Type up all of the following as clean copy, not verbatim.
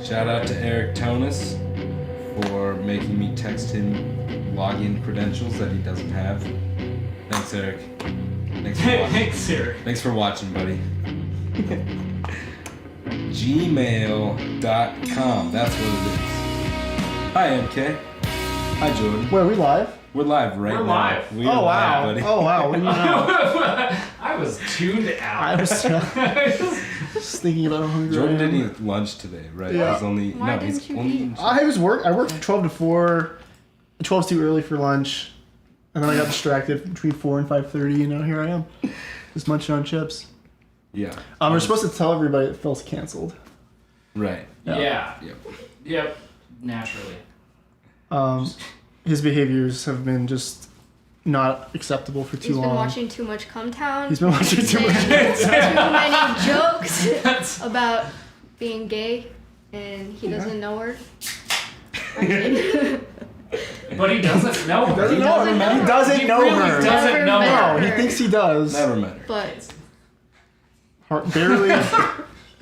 Shout out to Eric Tonis for making me text him login credentials that he doesn't have. Thanks, Eric. Thanks for watching. Thanks, Eric. Thanks for watching, buddy. gmail.com. That's what it is. Hi, MK. Hi, Jordan. Wait, are we live? We're live right now. We're live. We are live, buddy. Oh, wow. What do you know? I was tuned out. I was just thinking about how hungry Jordan I am. didn't eat lunch today, right? Yeah. He's only Why no, he's didn't you only eat? I worked 12 to 4. 12's too early for lunch. And then I got distracted between 4 and 5:30, and now here I am. Just munching on chips. Yeah. We're supposed to tell everybody that Phil's canceled. Right. Yeah. Yep. Yep. Naturally. His behaviors have been just not acceptable for too He's long. been watching too much Come Town. He's been watching too much. Too many jokes about being gay, and he doesn't know her. But he doesn't know her. He doesn't know her, man. He doesn't know really her. doesn't Never know met her. No, he thinks he does. Never met her. But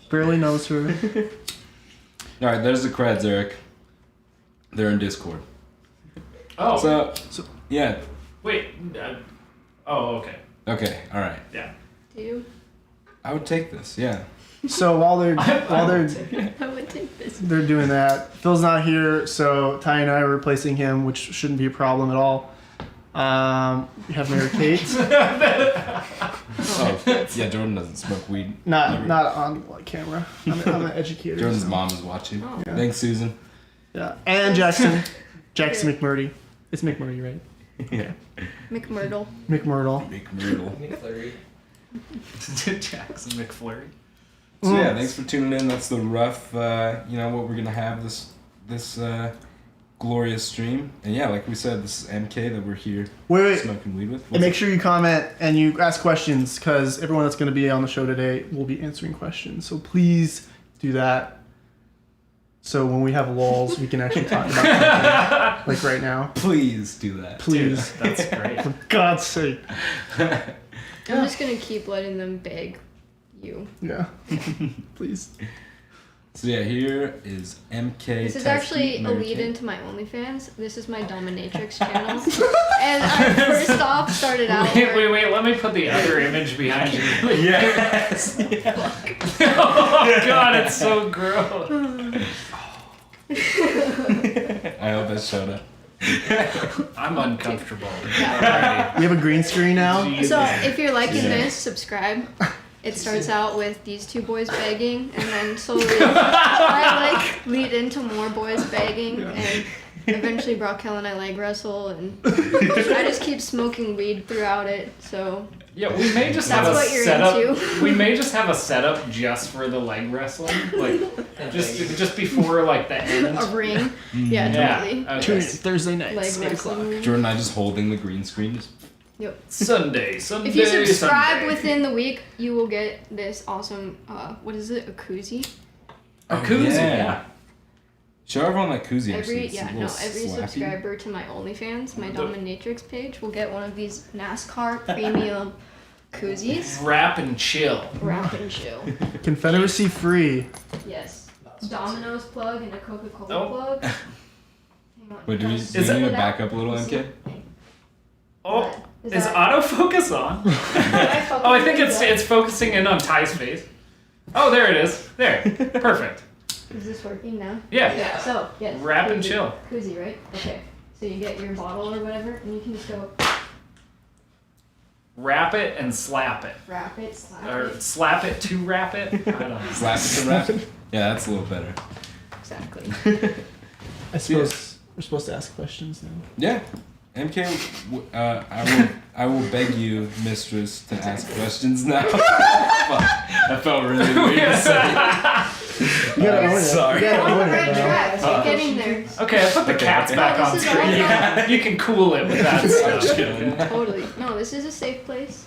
Barely knows her. All right, there's the creds, Eric. They're in Discord. Oh. So yeah. Wait. Okay. Okay. All right. Yeah. do you? I would take this. Yeah. So while they're I would take this. they're doing that, Phil's not here, so Ty and I are replacing him, which shouldn't be a problem at all. We have Mary Kate. Oh, yeah. Jordan doesn't smoke weed. Not on camera. I'm an educator. Jordan's so. mom is watching. Oh. Yeah. Thanks, Susan. Yeah, and Jackson McMurrey. It's McMurray, right? Yeah. McMurdo. McMurdo. McMurdo. McFlurry. Jackson McFlurry. So yeah, thanks for tuning in. That's the rough, what we're gonna have this glorious stream. And yeah, like we said, this is MK that we're here Wait. smoking weed with. And make sure you comment and you ask questions, because everyone that's going to be on the show today will be answering questions. So please do that. So when we have lulls, we can actually talk about something, like right now. Please do that. Please. Dude, that's great. For God's sake. I'm just gonna keep letting them beg you. Yeah. Please. So yeah, here is MK. This is Teske, actually a Mary lead Kate. into my OnlyFans. This is my dominatrix channel. And I first off started out Wait, let me put the other image behind you. Yes. Oh god, it's so gross. I hope that showed up. I'm uncomfortable. Yeah. We have a green screen now. Jesus. So if you're liking Yeah. this, subscribe. It starts out with these two boys begging, and then slowly I like lead into more boys begging, and eventually Brock Hill and I leg wrestle, and I just keep smoking weed throughout it. So Yeah, we may just That's have a what you're setup. into. We may just have a setup just for the leg wrestling, like just before like the end. a ring, yeah, totally. Yeah. Tune in Okay. Thursday nights, Leg 8 o'clock. wrestling. Jordan, I just holding the green screen. Just Sunday. If you subscribe Sunday. within the week, you will get this awesome, what is it, a koozie? A koozie, yeah. Show everyone that koozie. Every actually. It's a little every slappy. subscriber to my OnlyFans, my dominatrix page, will get one of these NASCAR premium koozies. Wrap and chill. Wrap and chill. Confederacy free. Yes. Domino's plug and a Coca-Cola Oh. plug. Hang on. Wait, do we Is need it- to back up a little, MK? Oh, Is is that- autofocus on? Oh, I think it's focusing in on Ty's face. Oh, there it is. There. Perfect. Is this working now? Yeah. Yeah. So yes. Wrap and koozie. chill. Koozie, right? Okay. So you get your bottle or whatever, and you can just go Wrap it and slap it. wrap it, slap Or it. slap it to wrap it. I don't know. Slap it to wrap it? Yeah, that's a little better. Exactly. I suppose we're supposed to ask questions now. Yeah. MK, I will beg you, mistress, to ask questions now. Fuck, that felt really weird to say. You gotta own it. Sorry. You gotta On the own right it now. track. You're getting there. Okay, I put the Okay, cats okay. back No, on this is screen. all You can cool it with that stuff. chilling. Totally. No, this is a safe place.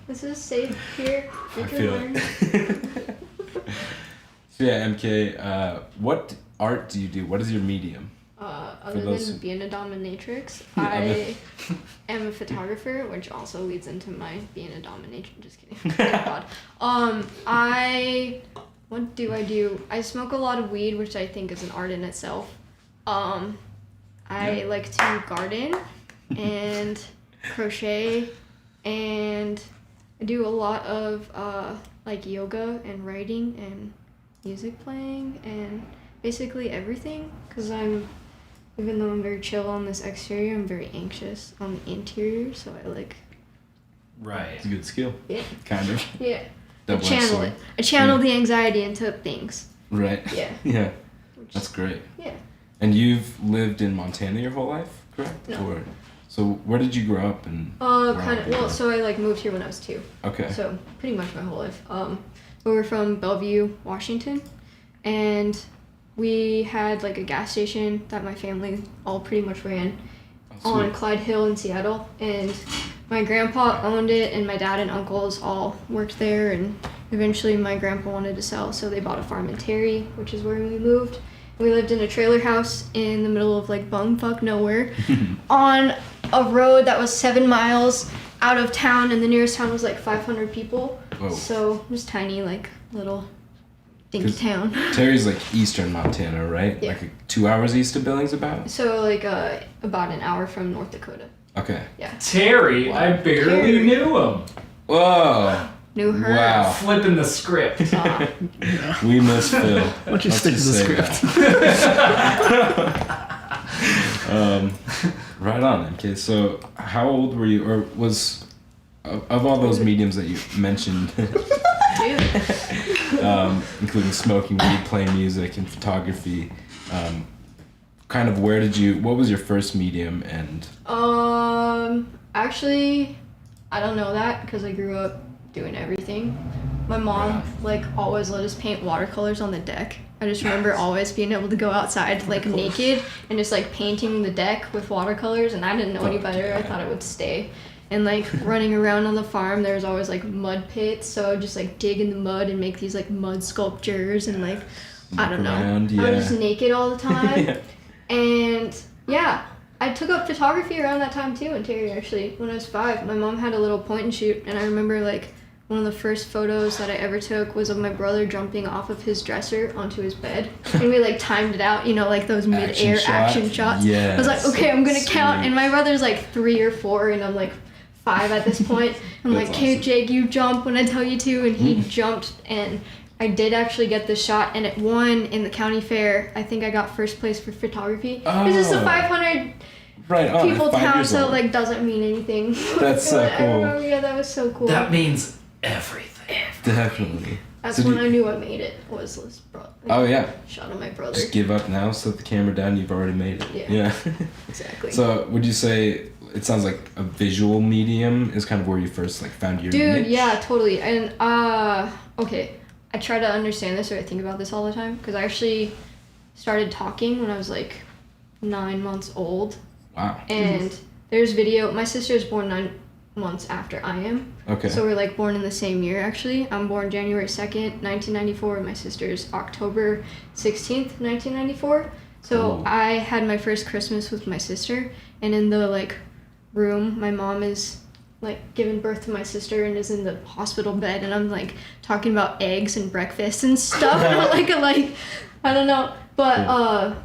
This is safe here. You I can feel learn. it. So yeah, MK, what art do you do? What is your medium? Other those than who- being a dominatrix, Yeah, I am a photographer, which also leads into my being a dominatrix. Just kidding. Thank God. What do? I smoke a lot of weed, which I think is an art in itself. I like to garden and crochet, and I do a lot of like yoga and writing and music playing and basically everything, because even though I'm very chill on this exterior, I'm very anxious on the interior, so I like, Right. It's a good skill. yeah, Kind of. yeah. I Double-edged channel sword. it. I channel the anxiety into things. Right. Yeah. Yeah. Which, That's great. yeah. And you've lived in Montana your whole life, correct? No. Or, so where did you grow up and? Kind of. Well, so I like moved here when I was 2. Okay. So pretty much my whole life. We were from Bellevue, Washington, and we had like a gas station that my family all pretty much ran Oh, on sweet. Clyde Hill in Seattle, and my grandpa owned it, and my dad and uncles all worked there, and eventually my grandpa wanted to sell, so they bought a farm in Terry, which is where we moved. We lived in a trailer house in the middle of like bumfuck nowhere on a road that was 7 miles out of town, and the nearest town was like 500 people. Whoa. So it was tiny, like little dinky 'Cause- town. Terry's like eastern Montana, right? Yeah. Like 2 hours east of Billings, about. So like about an hour from North Dakota. Okay. Yeah. Terry, I barely Terry. knew him. Whoa. Knew her. Wow. Flipping the script. We miss Phil. Why don't you Let's stick to just the say script? that. Right on. Okay, so how old were you, or was of all those mediums that you mentioned, Dude. including smoking weed, playing music, and photography, kind of what was your first medium and? Actually, I don't know that because I grew up doing everything. My mom like always let us paint watercolors on the deck. I just remember always being able to go outside like naked and just like painting the deck with watercolors, and I didn't know any better. I thought it would stay. And like running around on the farm, there was always like mud pits, so I would just like dig in the mud and make these like mud sculptures and like I don't know. Around, I was just naked all the time. Yeah. And yeah, I took up photography around that time too in Terry, actually. When I was 5, my mom had a little point and shoot, and I remember like one of the first photos that I ever took was of my brother jumping off of his dresser onto his bed. And we like timed it out, you know, like those mid-air action shots. Yes. I was like, okay, I'm gonna count. Sweet. And my brother's like 3 or 4, and I'm like 5 at this point. I'm That's like, okay, awesome. Jake, you jump when I tell you to. And he jumped, and I did actually get the shot, and it won in the county fair. I think I got first place for photography. This is a Oh. 500 Right on. people 5 town, years so old. like doesn't mean anything. That's so But I cool. remember, yeah, that was so cool. That means everything. Definitely. That's So when do I you- knew I made it. Was this Oh yeah. shot of my brother. Just give up now, set the camera down, you've already made it. Yeah. Exactly. So would you say it sounds like a visual medium is kind of where you first like found your Dude, niche? yeah, totally. And okay, I try to understand this, or I think about this all the time, because I actually started talking when I was like 9 months old. Wow. And there's video. My sister is born 9 months after I am. Okay. So we're like born in the same year, actually. I'm born January 2nd, 1994, and my sister's October 16th, 1994. So Cool. I had my first Christmas with my sister, and in the like room, my mom is like giving birth to my sister and is in the hospital bed, and I'm like talking about eggs and breakfast and stuff. And I'm like I don't know, but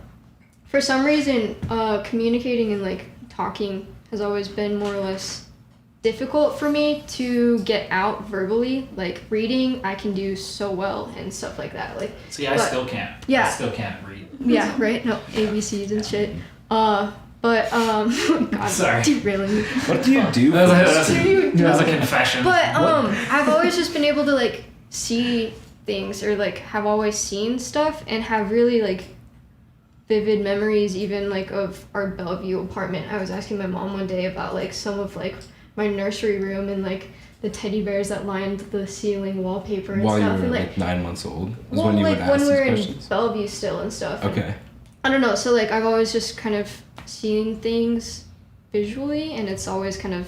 for some reason, communicating and like talking has always been more or less difficult for me to get out verbally. Like reading, I can do so well and stuff like that. Like See, I but- still can't. Yeah. I still can't read. yeah, right? No, ABCs and shit. But God, Sorry. derailing me. What do you do? That for was, this? that was a confession. But I've always just been able to like see things, or like have always seen stuff and have really like vivid memories, even like of our Bellevue apartment. I was asking my mom one day about like some of like my nursery room and like the teddy bears that lined the ceiling wallpaper and While you stuff. were And like 9 months old? Is well, when you like would when ask we were these in questions? Bellevue still and stuff. And Okay. I don't know. So like I've always just kind of seen things visually, and it's always kind of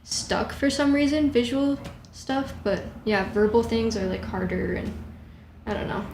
stuck for some reason, visual stuff. But yeah, verbal things are like harder, and I don't know.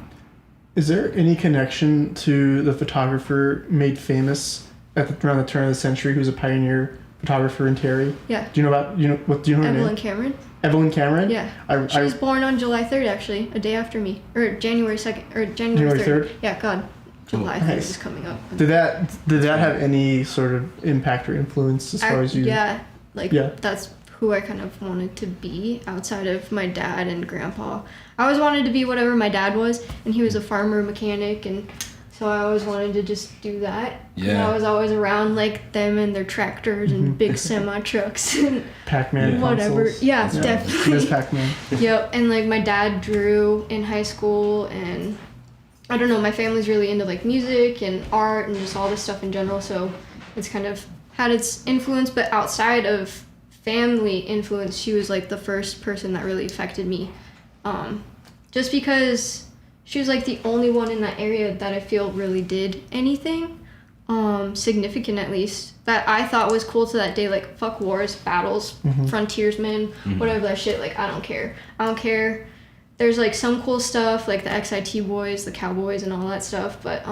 Is there any connection to the photographer made famous around the turn of the century, who's a pioneer photographer in Terry? Yeah. Do you know about her Evelyn name? Cameron. Evelyn Cameron? Yeah. She was born on July 3rd, actually, a day after me, or January 2nd, or January January 3rd. 3rd? Yeah, God, July 3rd Nice. is coming up. Did that have any sort of impact or influence as far as you? Yeah, like Yeah. that's who I kind of wanted to be outside of my dad and grandpa. I always wanted to be whatever my dad was, and he was a farmer mechanic, and so I always wanted to just do that. 'Cause Yeah. I was always around like them and their tractors and big semi trucks and Pac-Man. Yeah. whatever. consoles? Yeah, Ms. definitely. Pac-Man. Yep, and like my dad drew in high school, and I don't know, my family's really into like music and art and just all this stuff in general, so it's kind of had its influence. But outside of family influence, she was like the first person that really affected me, just because she was like the only one in that area that I feel really did anything significant, at least, that I thought was cool to that day. Like fuck wars, battles, frontiersmen, whatever that shit. Like I don't care. There's like some cool stuff like the XIT boys, the cowboys, and all that stuff. But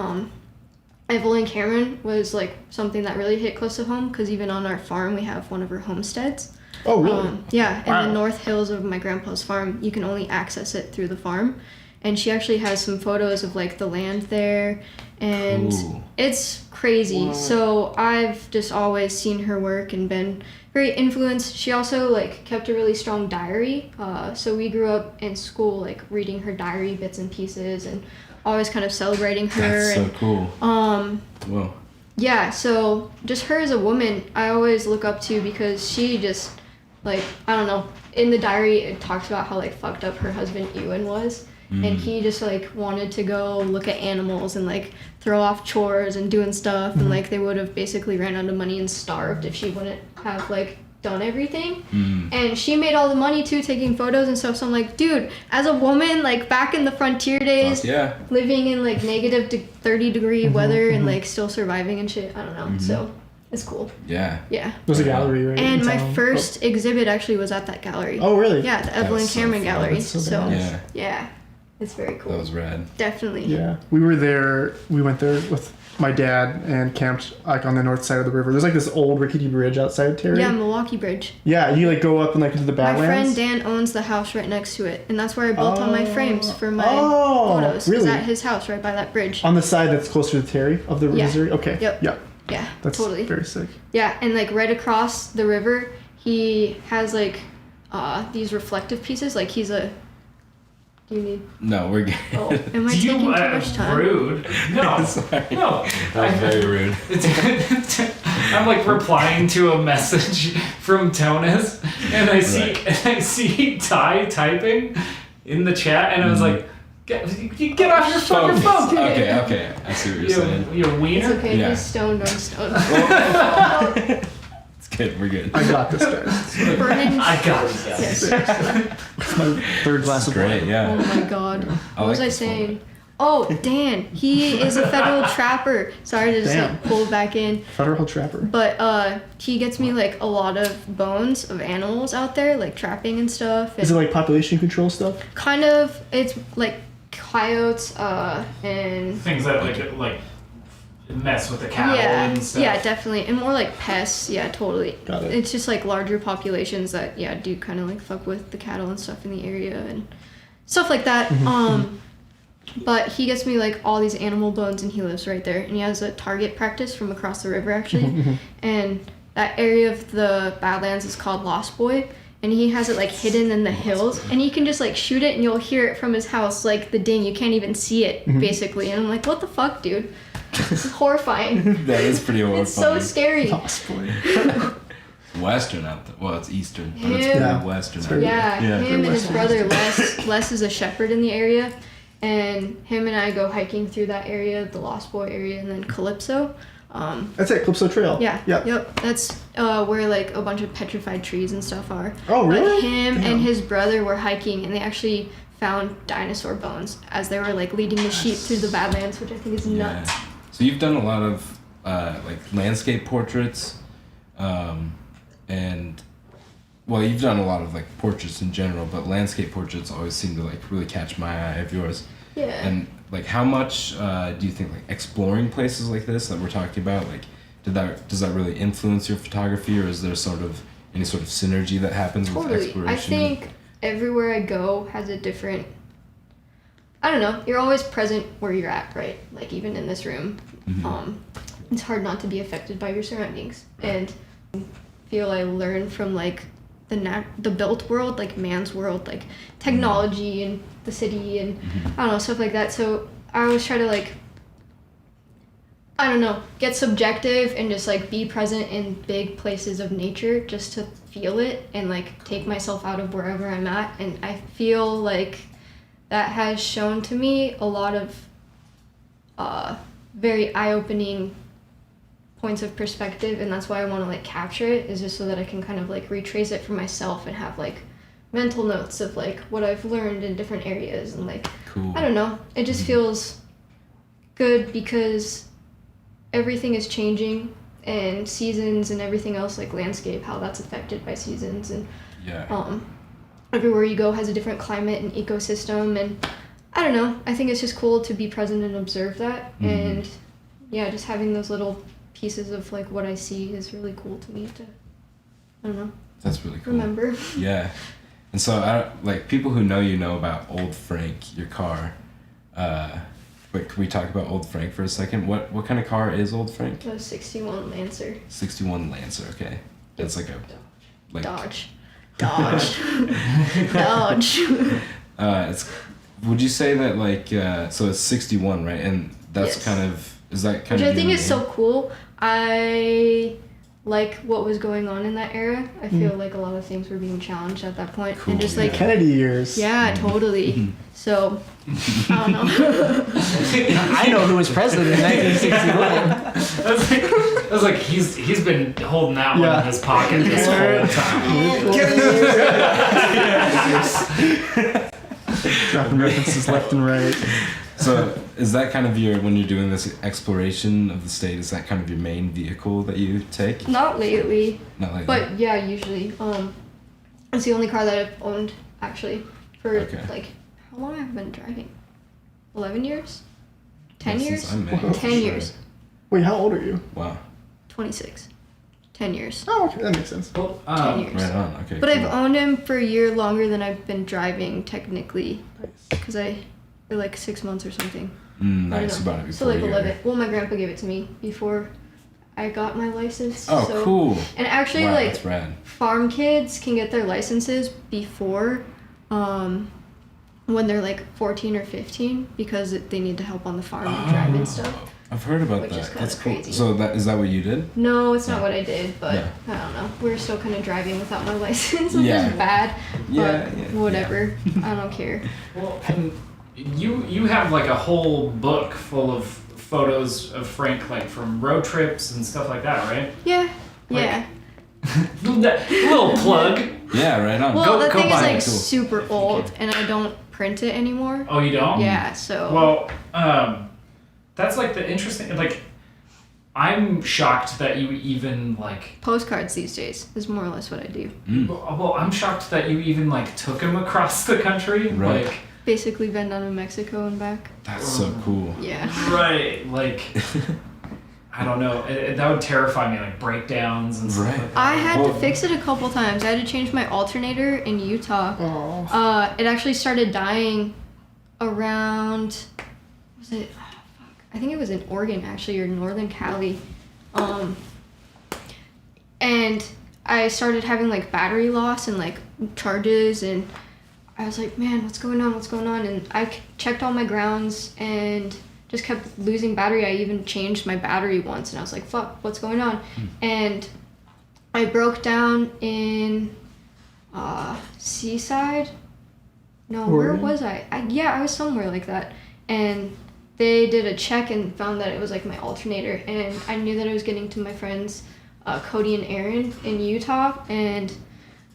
Evelyn Cameron was like something that really hit close to home, because even on our farm we have one of her homesteads. Oh, really? Yeah, in Wow. the North Hills of my grandpa's farm. You can only access it through the farm. And she actually has some photos of like the land there, and Ooh. it's crazy. So I've just always seen her work and been very influenced. She also like kept a really strong diary. So we grew up in school like reading her diary bits and pieces, and always kind of celebrating her. That's so and, cool. Whoa. yeah, so just her as a woman, I always look up to, because she just, like, I don't know, in the diary it talks about how like fucked up her husband Ewan was, and he just like wanted to go look at animals and like throw off chores and doing stuff, and like they would have basically ran out of money and starved if she wouldn't have like done everything. And she made all the money too, taking photos and stuff. So I'm like, dude, as a woman, like back in the frontier days, Fuck yeah. living in like negative 30-degree weather and like still surviving and shit, I don't know. So it's cool. Yeah. Yeah. There's a gallery, right? And in my town? first exhibit actually was at that gallery. Oh, really? Yeah, the Evelyn That's so Cameron fun. Gallery. That's so So badass. Yeah. yeah. It's very cool. That was rad. Definitely. Yeah, we went there with my dad and camped like on the north side of the river. There's like this old rickety bridge outside of Terry. Yeah, Milwaukee Bridge. Yeah, you like go up and like into the My Badlands. friend Dan owns the house right next to it, and that's where I built all my frames for my photos. Really? Is at his house right by that bridge. On the side that's closer to Terry of the Yeah. Missouri. Okay. Yep. Yeah. Yeah, That's totally. very sick. Yeah, and like right across the river, he has like these reflective pieces. Like he's a. Do you need? No, we're good. Oh, am I Do taking you, too much time? Rude. No. Sorry. No. That was very rude. I'm like replying to a message from Tonis, and I see Ty typing in the chat, and I was like, get off your fucking phone. Okay. I see what you're saying. You It's wiener. okay. Yeah. He's stoned on stone. It's good. We're good. I got this, guys. Burning. I got it. Yeah, seriously. It's my third glass of Great. Oh Yeah. my god. What was like I this saying? Oh, Dan. He is a federal trapper. Sorry to just Damn. like pull back in. Federal trapper. But he gets me like a lot of bones of animals out there, like trapping and stuff. Is it like population control stuff? Kind of. It's like coyotes and Things that like mess with the cattle yeah, and stuff. yeah, definitely, and more like pests. Yeah, totally. Got it. It's just like larger populations that do kind of like fuck with the cattle and stuff in the area and stuff like that. But he gets me like all these animal bones, and he lives right there, and he has a target practice from across the river actually, and that area of the Badlands is called Lost Boy. And he has it like hidden in the hills, and you can just like shoot it, and you'll hear it from his house, like the ding. You can't even see it basically, and I'm like, what the fuck, dude? This is horrifying. That is pretty horrifying. It's so scary. Possibly. Western out there. Well, it's eastern, but it's Yeah. pretty western. It's very- Yeah, Yeah. him and his Western. brother Les is a shepherd in the area, and him and I go hiking through that area, the Lost Boy area, and then Calypso. That's it, Calypso Trail. Yeah. Yep. Yep. That's where like a bunch of petrified trees and stuff are. Oh, really? But him Damn. and his brother were hiking, and they actually found dinosaur bones as they were like leading the sheep through the Badlands, which I think is nuts. Yeah. So you've done a lot of like landscape portraits, and well, you've done a lot of like portraits in general, but landscape portraits always seem to like really catch my eye of yours. Yeah. And like, how much do you think like exploring places like this that we're talking about, like, does that really influence your photography, or is there any sort of synergy that happens with Totally. exploration? I think everywhere I go has a different. I don't know. You're always present where you're at, right? Like even in this room, it's hard not to be affected by your surroundings. And I feel I learn from like the built world, like man's world, like technology and the city and I don't know, stuff like that. So I always try to like, I don't know, get subjective and just like be present in big places of nature just to feel it and like take myself out of wherever I'm at. And I feel like that has shown to me a lot of very eye-opening points of perspective, and that's why I want to like capture it, is just so that I can kind of like retrace it for myself and have like mental notes of like what I've learned in different areas and like Cool. I don't know, it just feels good because everything is changing and seasons and everything else, like landscape, how that's affected by seasons, and Yeah. everywhere you go has a different climate and ecosystem, and I don't know, I think it's just cool to be present and observe that. And yeah, just having those little pieces of like what I see is really cool to me to, I don't know, That's really cool. remember. Yeah. And so, like, people who know about Old Frank, your car. Wait, can we talk about Old Frank for a second? What kind of car is Old Frank? The 61 Lancer. 61 Lancer. Okay. It's like a like Dodge. Dodge. Dodge. It's. Would you say that like so it's 61, right? And that's Yes. kind of is that kind Which of I think your is so main- cool. I like what was going on in that era. I feel like a lot of things were being challenged at that point. Cool, And just yeah. like, Kennedy years. yeah, totally. So, I don't know. I know who was president in 1961. I was like, he's been holding that one Yeah. in his pocket this whole time. Dropping references left and right. So is that kind of your when you're doing this exploration of the state? Is that kind of your main vehicle that you take? Not lately, Not like but yeah, usually. It's the only car that I've owned actually for Okay. like how long have I been driving? 11 years? 10 Yeah, years? since I met you, 10 for years. Wait, how old are you? Wow. 26. 10 years. Oh, okay, that makes sense. Well, 10 years. Right on. Okay. But cool. I've owned him for a year longer than I've been driving technically, because for like 6 months or something. Nice. You bought it before So like you 11. Well, my grandpa gave it to me before I got my license. Oh, so. cool. And actually, Wow, like that's rad. farm kids can get their licenses before, when they're like 14 or 15 because they need to help on the farm and drive and stuff. I've heard about Which is that. kinda That's cool. crazy. So is that what you did? No, it's not Yeah. what I did, but Yeah. I don't know. We're still kind of driving without my license, which Yeah. is bad. Yeah, But yeah, whatever. I don't care. Well, and you have like a whole book full of photos of Frank, like from road trips and stuff like that, right? Yeah. Like- Yeah. Little plug. Yeah, right on. Well, Go- the go thing is buy like it. Cool. super old, and I don't print it anymore. Oh, you don't? Yeah. So. Well, that's like the interesting. Like, I'm shocked that you even like. Postcards these days is more or less what I do. Well, I'm shocked that you even like took him across the country. Right. Like, Basically, been down to Mexico and back. That's so cool. Yeah. right. Like, I don't know. That would terrify me. Like breakdowns and stuff Right. like that. I had Well- to fix it a couple times. I had to change my alternator in Utah. Oh. It actually started dying around. Was it? Oh, fuck. I think it was in Oregon actually, or Northern Cali. And I started having like battery loss and like charges, and I was like, man, what's going on? What's going on? And I checked all my grounds and just kept losing battery. I even changed my battery once, and I was like, fuck, what's going on? And I broke down in Seaside. No, where Oregon? was I? I was somewhere like that. And they did a check and found that it was like my alternator. And I knew that I was getting to my friends, Cody and Aaron in Utah. And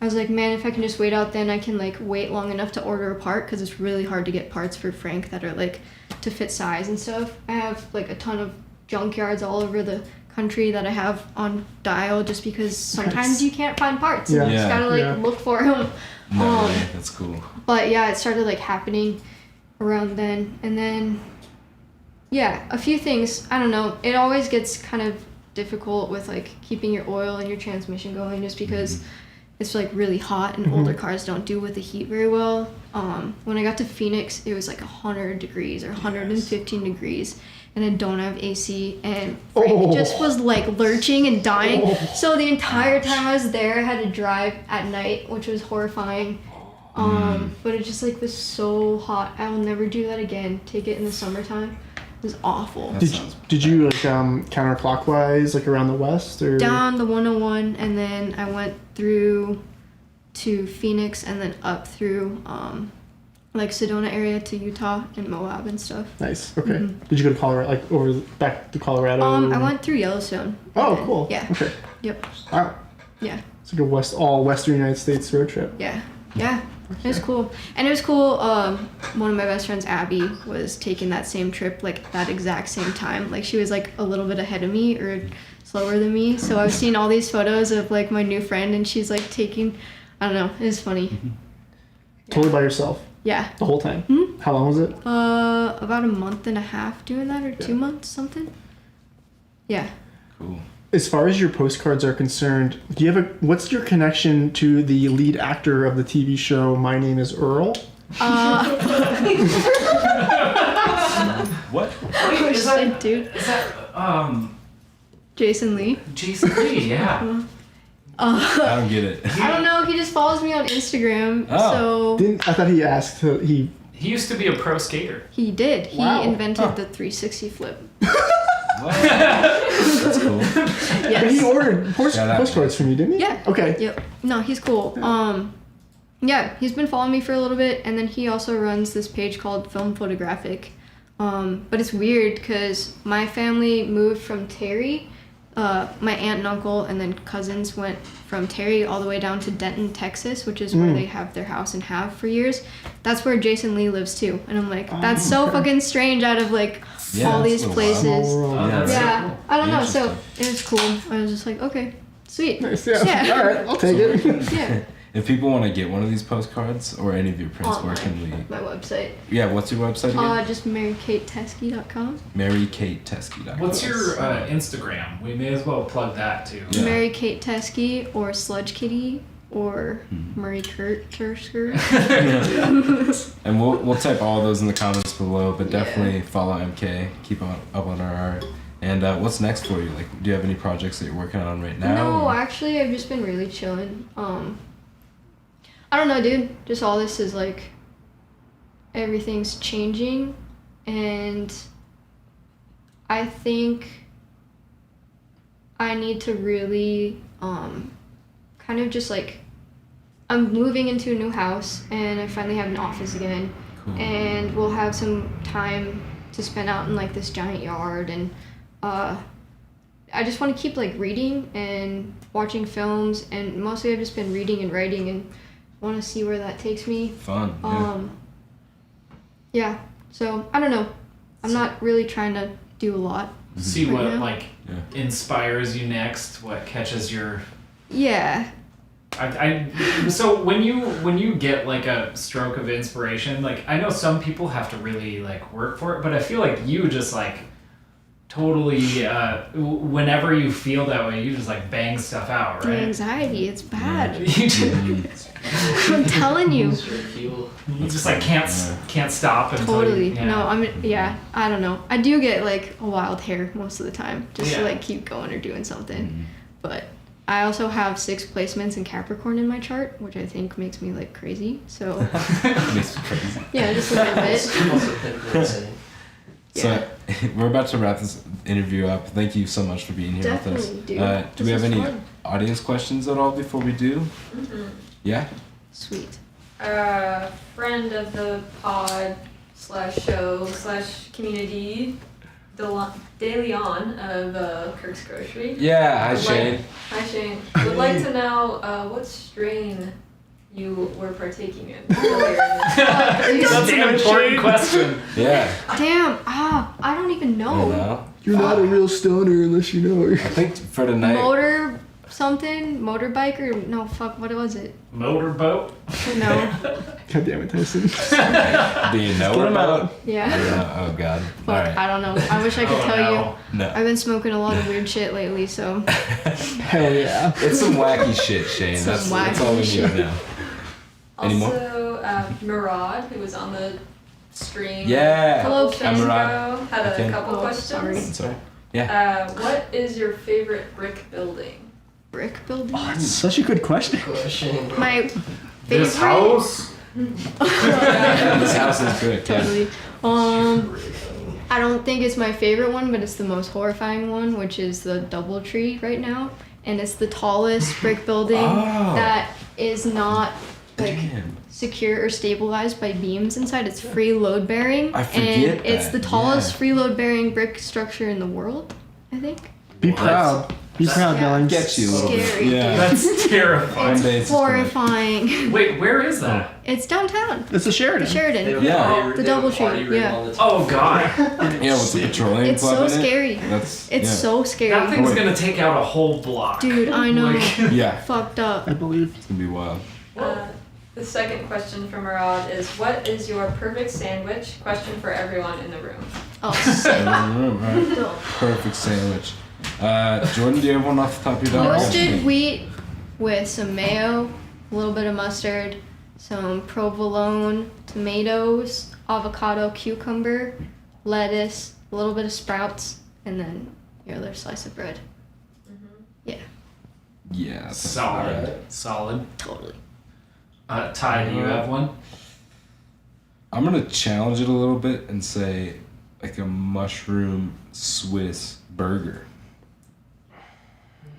I was like, man, if I can just wait out, then I can like wait long enough to order a part, because it's really hard to get parts for Frank that are like to fit size and stuff. I have like a ton of junkyards all over the country that I have on dial, just because sometimes Nice. you can't find parts. Yeah. And you just Yeah. gotta like Yeah. look for them. No way. That's cool. But yeah, it started like happening around then. And then, yeah, a few things. I don't know. It always gets kind of difficult with like keeping your oil and your transmission going, just because it's like really hot and older cars don't do with the heat very well. When I got to Phoenix, it was like 100 degrees or 115 degrees. And I don't have AC, and Frank just was like lurching and dying. So the entire time I was there, I had to drive at night, which was horrifying. But it just like was so hot. I will never do that again. Take it in the summertime. It was awful. That Did sounds did you like counterclockwise, like around the west, or Down the 101, and then I went through to Phoenix, and then up through like Sedona area to Utah and Moab and stuff. Nice. Okay. Did you go to Colorado, like over back to Colorado? I went through Yellowstone. Oh, and then- cool. Yeah. Okay. Yep. Wow. Yeah. It's like a all Western United States road trip. Yeah. Yeah. It was cool. And it was cool. One of my best friends, Abby, was taking that same trip like that exact same time. Like she was like a little bit ahead of me or slower than me. So I was seeing all these photos of like my new friend, and she's like taking, I don't know, it was funny. Totally by yourself Yeah. the whole time. How long was it? About a month and a half doing that, or 2 months, something. Yeah. cool. As far as your postcards are concerned, do you have what's your connection to the lead actor of the TV show My Name is Earl? What? Wait, is that, Dude. is that Jason Lee. Jason Lee? Yeah. I don't get it. I don't know. He just follows me on Instagram. Oh. So I thought he asked he He used to be a pro skater. he did. He Wow. invented Huh. the 360 flip. What? That's cool. but he Yes. ordered Yeah, that postcards from you, didn't he? Yeah. Okay. Yep. No, he's cool. Yeah, he's been following me for a little bit, and then he also runs this page called Film Photographic. But it's weird because my family moved from Terry. My aunt and uncle and then cousins went from Terry all the way down to Denton, Texas, which is where they have their house and have for years. That's where Jason Lee lives too. And I'm like, that's so fucking strange out of like Yeah, all that's these a little places. Small world. Oh, that's so Yeah, cool. I don't know. So Interesting. it was cool. I was just like, okay, sweet. Nice, yeah. Yeah. All right, I'll take it. Yeah. If people want to get one of these postcards or any of your prints, where can we? My website. Yeah, what's your website again? Just MaryKateTeske.com. MaryKateTeske.com. What's your Instagram? We may as well plug that too. Yeah. Mary Kate Teske or Sludge Kitty or Murray Kurt Tersker. And we'll type all those in the comments below, but definitely follow MK. Keep up on our art. And what's next for you? Like, do you have any projects that you're working on right now? No, or? actually, I've just been really chilling. I don't know, dude. Just all this is like, everything's changing, and I think I need to really, kind of just like, I'm moving into a new house, and I finally have an office again, Cool. and we'll have some time to spend out in like this giant yard, and I just want to keep like reading and watching films, and mostly I've just been reading and writing, and want to see where that takes me. Fun. Yeah. So I don't know. I'm not really trying to do a lot. See Right what now? like inspires you next. What catches your. Yeah. So when you get like a stroke of inspiration, like I know some people have to really like work for it, but I feel like you just like totally whenever you feel that way, you just like bang stuff out, The right? anxiety, it's bad. You just, I'm telling you. you just like can't stop until Totally. you, yeah. No, I don't know. I do get like a wild hair most of the time, just to Yeah. like keep going or doing something. But I also have 6 placements in Capricorn in my chart, which I think makes me like crazy. So Makes me crazy. yeah, just a little bit. So we're about to wrap this interview up. Thank you so much for being here with us. Definitely, dude. Do we This have was any fun. audience questions at all before we do? Yeah? Sweet. Friend of the pod /show /community, De Leon of Kirk's Grocery. Yeah, hi Would Shane. like- Hi Shane. Would like to know what strain you were partaking in earlier in this. That's an important question. Yeah. Damn. I don't even You know. know? You're not a real stoner unless you know her. I think for tonight. Motorbike or no, fuck, what was it? Motorboat. No. God damn it, Tyson. Do you know Get him about? out. Yeah. Oh god. Fuck, Alright. I don't know. I wish I could Oh, tell no. you. No. I've been smoking a lot of weird shit lately, so Hell yeah. It's some wacky shit, Shane. Some That's all we wacky need shit. now. Any more? Also, Murad, who was on the stream Yeah. Hello, a couple shows Murad. ago, had Okay. a couple Oh, questions. sorry. Sorry. What is your favorite brick building? brick building. Oh, it's such a good question. My favorite. This house. This house is good. Yeah. Totally. I don't think it's my favorite one, but it's the most horrifying one, which is the DoubleTree right now, and it's the tallest brick building Oh. that is not like Damn. secure or stabilized by beams inside. It's free load bearing, I forget and it's that, the tallest yeah. free load bearing brick structure in the world, I think. Be proud. Be proud, Yeah. Billings. Get you a little Scary, bit. Yeah. That's terrifying. One day it's just gonna- Horrifying. Wait, where is that? It's downtown. It's a Sheridan. The Sheridan. Yeah. The DoubleTree. Yeah. Oh god. Yeah, with the petroleum It's club so in it. scary. That's It's yeah. so scary. That thing's gonna take out a whole block. Dude, I know. Like- Yeah. Fucked up. I believe. It's gonna be wild. The second question from Murad is, what is your perfect sandwich? Question for everyone in the room. Oh, sick. Right. Perfect sandwich. Jordan, do you have one off the top of your head? Roasted wheat with some mayo, a little bit of mustard, some provolone, tomatoes, avocado, cucumber, lettuce, a little bit of sprouts, and then your other slice of bread. Yeah. That's Solid. Solid. Totally. Ty, do you have one? I'm gonna challenge it a little bit and say like a mushroom Swiss burger.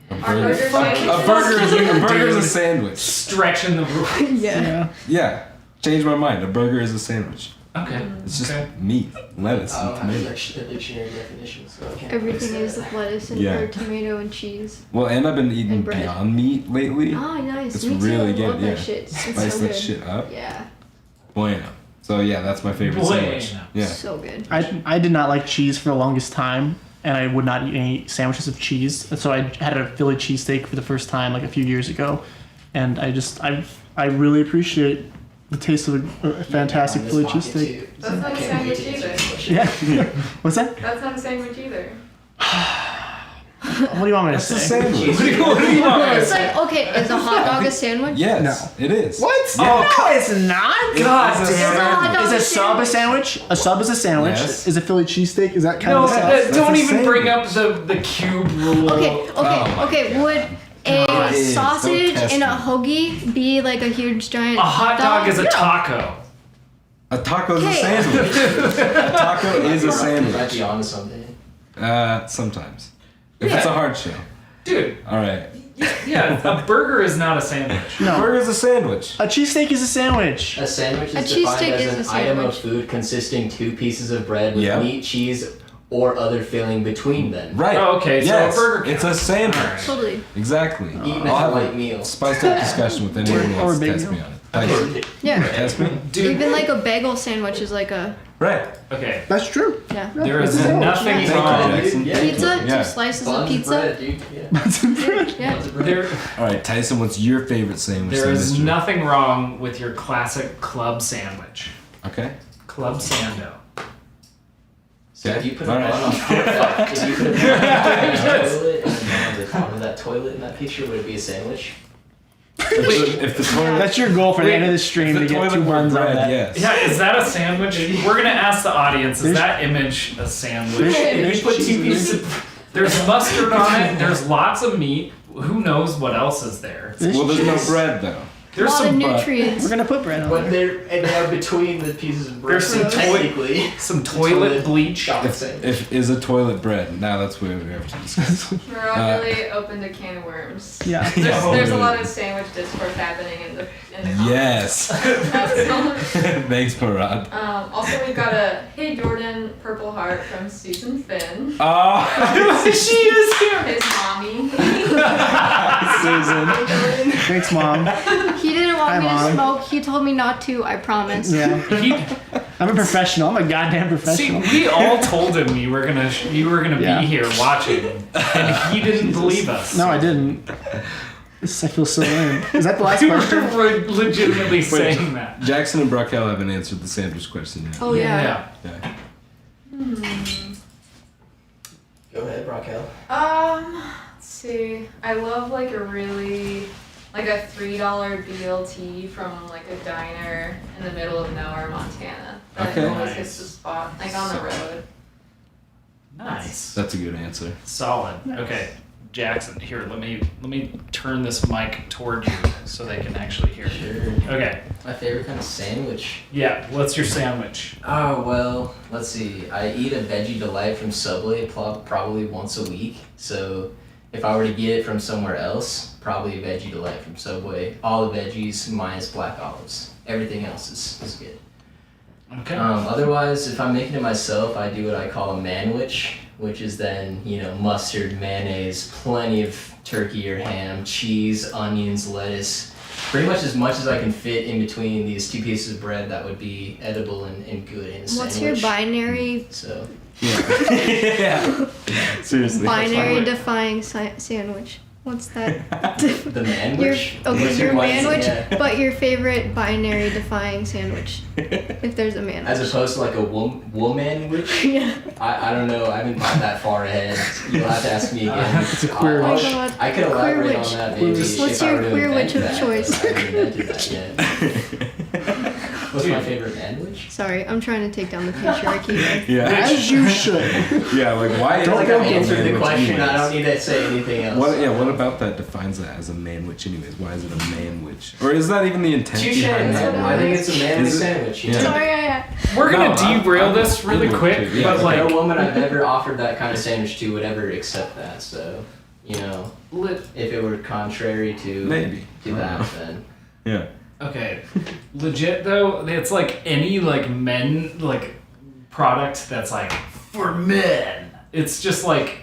A Are burger. burgers A burger is a burger is a Dude. sandwich. Stretching the rule. Yeah. Yeah. Yeah. Change my mind. A burger is a sandwich. Okay. It's just Okay. meat, lettuce, and tomato. a dictionary definition, so I can't. Everything is with lettuce and Yeah. or tomato and cheese. Well, and I've been eating And bread. Beyond Meat lately. Ah, nice. It's Me too. really I good. love Yeah. that shit. It's Spice so that good. shit up. Yeah. Bueno. So yeah, that's my favorite Bueno. sandwich. Yeah. So good. I did not like cheese for the longest time, and I would not eat any sandwiches of cheese. And so I had a Philly cheesesteak for the first time like a few years ago, and I I really appreciate the taste of a fantastic Philly cheesesteak. That's not a sandwich either. Yeah. What's that? That's not a sandwich either. What do you want me to That's a say? sandwich. What do you want me to It's say? like, okay, is a hot dog a sandwich? Yes, No. it is. What? Yeah. No, it's not. God It's a damn Is a hot it. dog Is a sub a sandwich? A sub is a sandwich. Yes. Is a Philly cheesesteak? Is that kind No, of a sub? That's don't a even bring up sandwich. the cube rule. Okay, Oh my okay. God. Would a God. sausage Don't test and a me. hoagie be like a huge giant A hot dog is a taco. A taco is a Okay. sandwich. A taco is a You might sandwich. be onto something. Sometimes. If Yeah. it's a hard shell. Dude, All right. yeah, a burger is not a sandwich. No. Burger's a sandwich. A cheesesteak is a sandwich. A sandwich A is defined cheesesteak as is an a item of sandwich. food consisting 2 pieces of bread with Yep. meat, cheese, or other filling between them. Right. Oh, okay, so Yes. a burger It's a sandwich. Alright. Totally. Exactly. Eaten I'll as a have light meal. spiced up discussion with anyone who Or wants a to big test meal. me on it. Thanks. Yeah. Test me? Dude, Even like a bagel sandwich is like a Right. okay. That's true. yeah. There That's is a sandwich. nothing Thank you, wrong. Jackson. Yeah. Pizza, Yeah. 2 slices of Buns, pizza. bread, dude. Yeah. Yeah. Buns of bread. There, All right, Tyson, what's your favorite sandwich? there is sandwich? nothing wrong with your classic club sandwich. Okay. Club Sando. So if you put a All bun right. on if you put a bun on the toilet and then on the top of that toilet in that picture, would it be a sandwich? If the toilet, That's your goal for the Wait, end of the stream if to the get toilet 2 were buns on bread, that. yes. Yeah, is that a sandwich? We're gonna ask the audience, is There's- that image a sandwich? There's- If there's you put cheese 2 in pieces of, there's mustard on it, there's lots of meat, who knows what else is there? Well, there's no cheese. bread though. A There's lot of some nutrients. We're gonna put bread on But there. they are between the pieces of bread. There's some so technically. some toilet bleach. chocolate sandwich. If is a toilet bread, now that's where we have to discuss. We're all really opened a can of worms. Yeah. There's a lot of sandwich discourse happening in the comments. Yes. That's all. Thanks, Parad. Also, we've got a Hey Jordan Purple Heart from Susan Finn. Oh, She is here. His mommy. Susan. Hey Jordan. Thanks, Mom. He didn't want Hi, me to Mom. smoke. He told me not to. I promise. Yeah. He, I'm a professional. I'm a goddamn see, professional. we all told him you were gonna Yeah. be here watching, and he didn't believe us. No, I didn't. I feel so lame. Is that the last We were question? legitimately saying that. Jackson and Brockel haven't answered the sandwich question yet. Oh yeah. Yeah. Go ahead, Raquel. Let's see. I love like a really like a $3 BLT from like a diner in the middle of nowhere, Montana. That Okay. always Nice. hits the spot, like on the road. Nice. That's a good answer. Solid. Okay, Jackson, here, let me turn this mic toward you so they can actually hear you. Sure. Okay. My favorite kind of sandwich. Yeah, what's your sandwich? Oh, well, let's see. I eat a Veggie Delight from Subway probably once a week. So if I were to get it from somewhere else, probably a Veggie Delight from Subway. All the veggies minus black olives. Everything else is good. Okay. Otherwise, if I'm making it myself, I do what I call a manwich, which is then, mustard, mayonnaise, plenty of turkey or ham, cheese, onions, lettuce. Pretty much as I can fit in between these 2 pieces of bread that would be edible and good in a sandwich. What's your binary So, Yeah. Yeah. Seriously. binary defying sandwich? What's that? the manwich? What's Your one- manwich, yeah. but your favorite binary defying sandwich, if there's a manwich. As opposed to like a womanwich? Yeah. I don't know. I haven't thought that far ahead. You'll have to ask me again. It's a queer I'll- witch. Oh my God. I could elaborate Queer on witch. that maybe. What's if I your were to queer invent witch of that, choice? but I haven't invented that yet. What's my favorite manwich? Sorry, I'm trying to take down the patriarchy. Yeah. As you should. Yeah. Like why? I feel is like it I've a answered the manwich question. I anyways? don't need to say anything else. What about that defines that as a manwich anyways? Why is it a manwich? Or is that even the intent Touche. behind that I think it's a manly Is it? sandwich. You Yeah. know? Sorry, yeah. We're gonna No, I'm- derail I'm this really into it quick, too, yeah. but like, No woman I've ever offered that kind of sandwich to would ever accept that. So, if it were contrary to Maybe. to that, then Yeah. okay, legit though, it's like any like men like product that's like for men. It's just like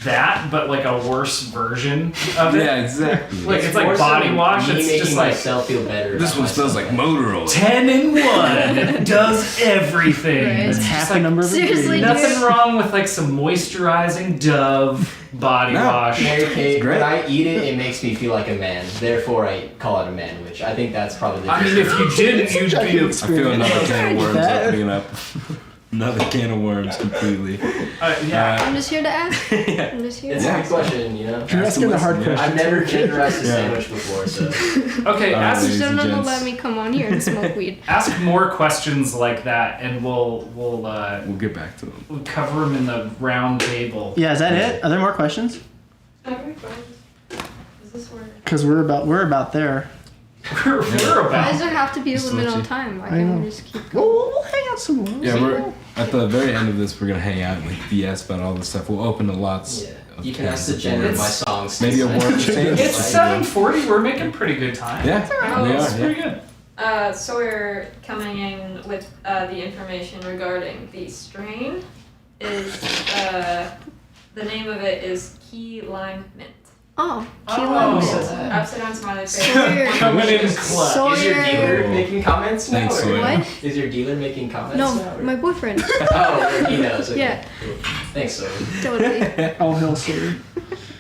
that, but like a worse version of it. Yeah, exactly. Like it's like more body so wash. Me It's making just like myself feel better. This about one smells like myself. motor oil. 10 in 1. It does everything. Right. It's That's just half like the number of seriously, ingredients. nothing wrong with like some moisturizing Dove body No. wash. Mary Kate, Great. when I eat it, it makes me feel like a man. Therefore, I call it a manwich. I think that's probably the I mean, if you didn't, you'd Such a be. good I feel another can of worms That- opening up. Another can of worms completely. Yeah. I'm just here to ask. I'm just here. It's To a ask. good question, you know? You're asking the hard Yeah. questions. I've never tenderized a Yeah. sandwich before, so. Okay, ask ladies Still and not gonna gents. let me come on here and smoke weed. ask more questions like that, and we'll We'll get back to them. cover them in the round table. Yeah, is that it? Are there more questions? Is this where? Because we're about there. We're Why does about. there have to be a Just limit let on you- time? Why I can't know. we just keep Well, going? we'll hang out some more. Yeah, we're at the very end of this. We're gonna hang out and like BS about all this stuff. We'll open to lots. Yeah. of You can ask cans the gender of my worms. songs. Maybe a worm change. It's 7:40. We're making pretty good time. Yeah, we It's are. pretty Yeah. good. So we're coming in with the information regarding the strain. Is the name of it is Key Lime Mint. Oh, Oh. key lime So mint. that- Upside down smiley face. Sawyer. Coming in clutch. So- Is your dealer Sawyer. making comments now? Thanks, or- Sawyer. What? Is your dealer making comments No, now? or- my boyfriend. Oh, he knows. Okay. Yeah. Cool. Thanks, Sawyer. Totally. All hell, sorry.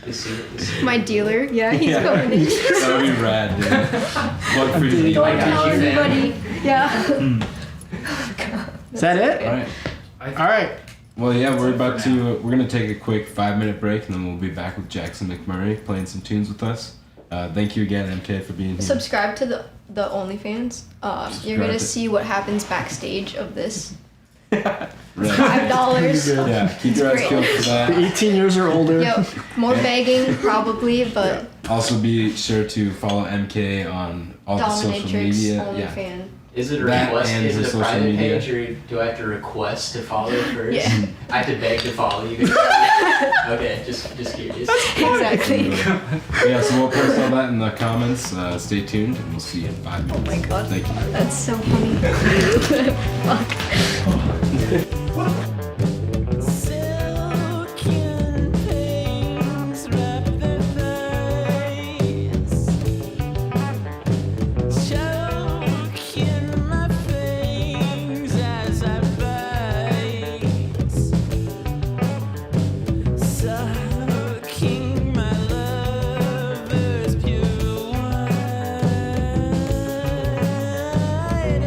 Good see you, good see you. My dealer. Yeah, he's Yeah. coming in. That would be rad, dude. Plug for your Don't dealer. I Don't got tell you, fam. everybody. Yeah. Is that it? All right. All right. Well, yeah, we're gonna take a quick 5-minute break, and then we'll be back with Jackson McMurray playing some tunes with us. Thank you again, MK, for being here. Subscribe to the OnlyFans. You're gonna to- see what happens backstage of this. Right. $5. Good. Yeah, keep your eyes Great. peeled for The that. 18 years or older. Yep. More begging probably, but Also, be sure to follow MK on all the social Dominatrix media. Yeah. OnlyFan. Is it a That request? and Is her it a social private media. page, or do I have to request to follow first? Yeah. I have to beg to follow you. Okay, just curious. Exactly. Yeah, so we'll post all that in the comments. Stay tuned, and we'll see you in 5 minutes. Oh my god. Thank you. That's so funny. Fuck.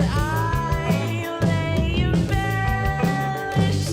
I lay in bed.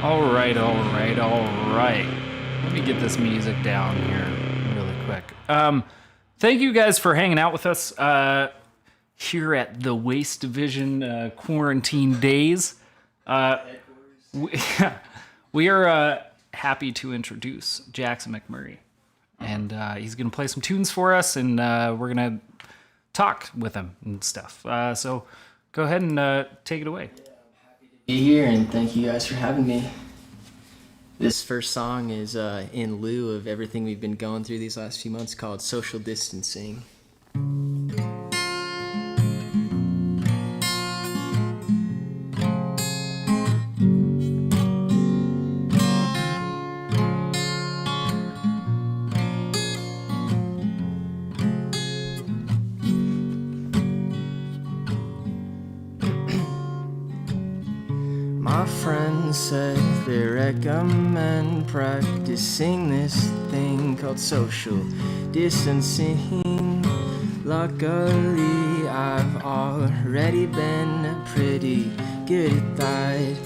All right. Let me get this music down here really quick. Thank you guys for hanging out with us here at the Waste Division Quarantine Daze. We are happy to introduce Jackson McMurray. And he's going to play some tunes for us, and we're going to talk with him and stuff. So go ahead and take it away. Be here, and thank you guys for having me. This first song is in lieu of everything we've been going through these last few months, called Social Distancing. My friends said they recommend practicing this thing called social distancing. Luckily, I've already been pretty good at that,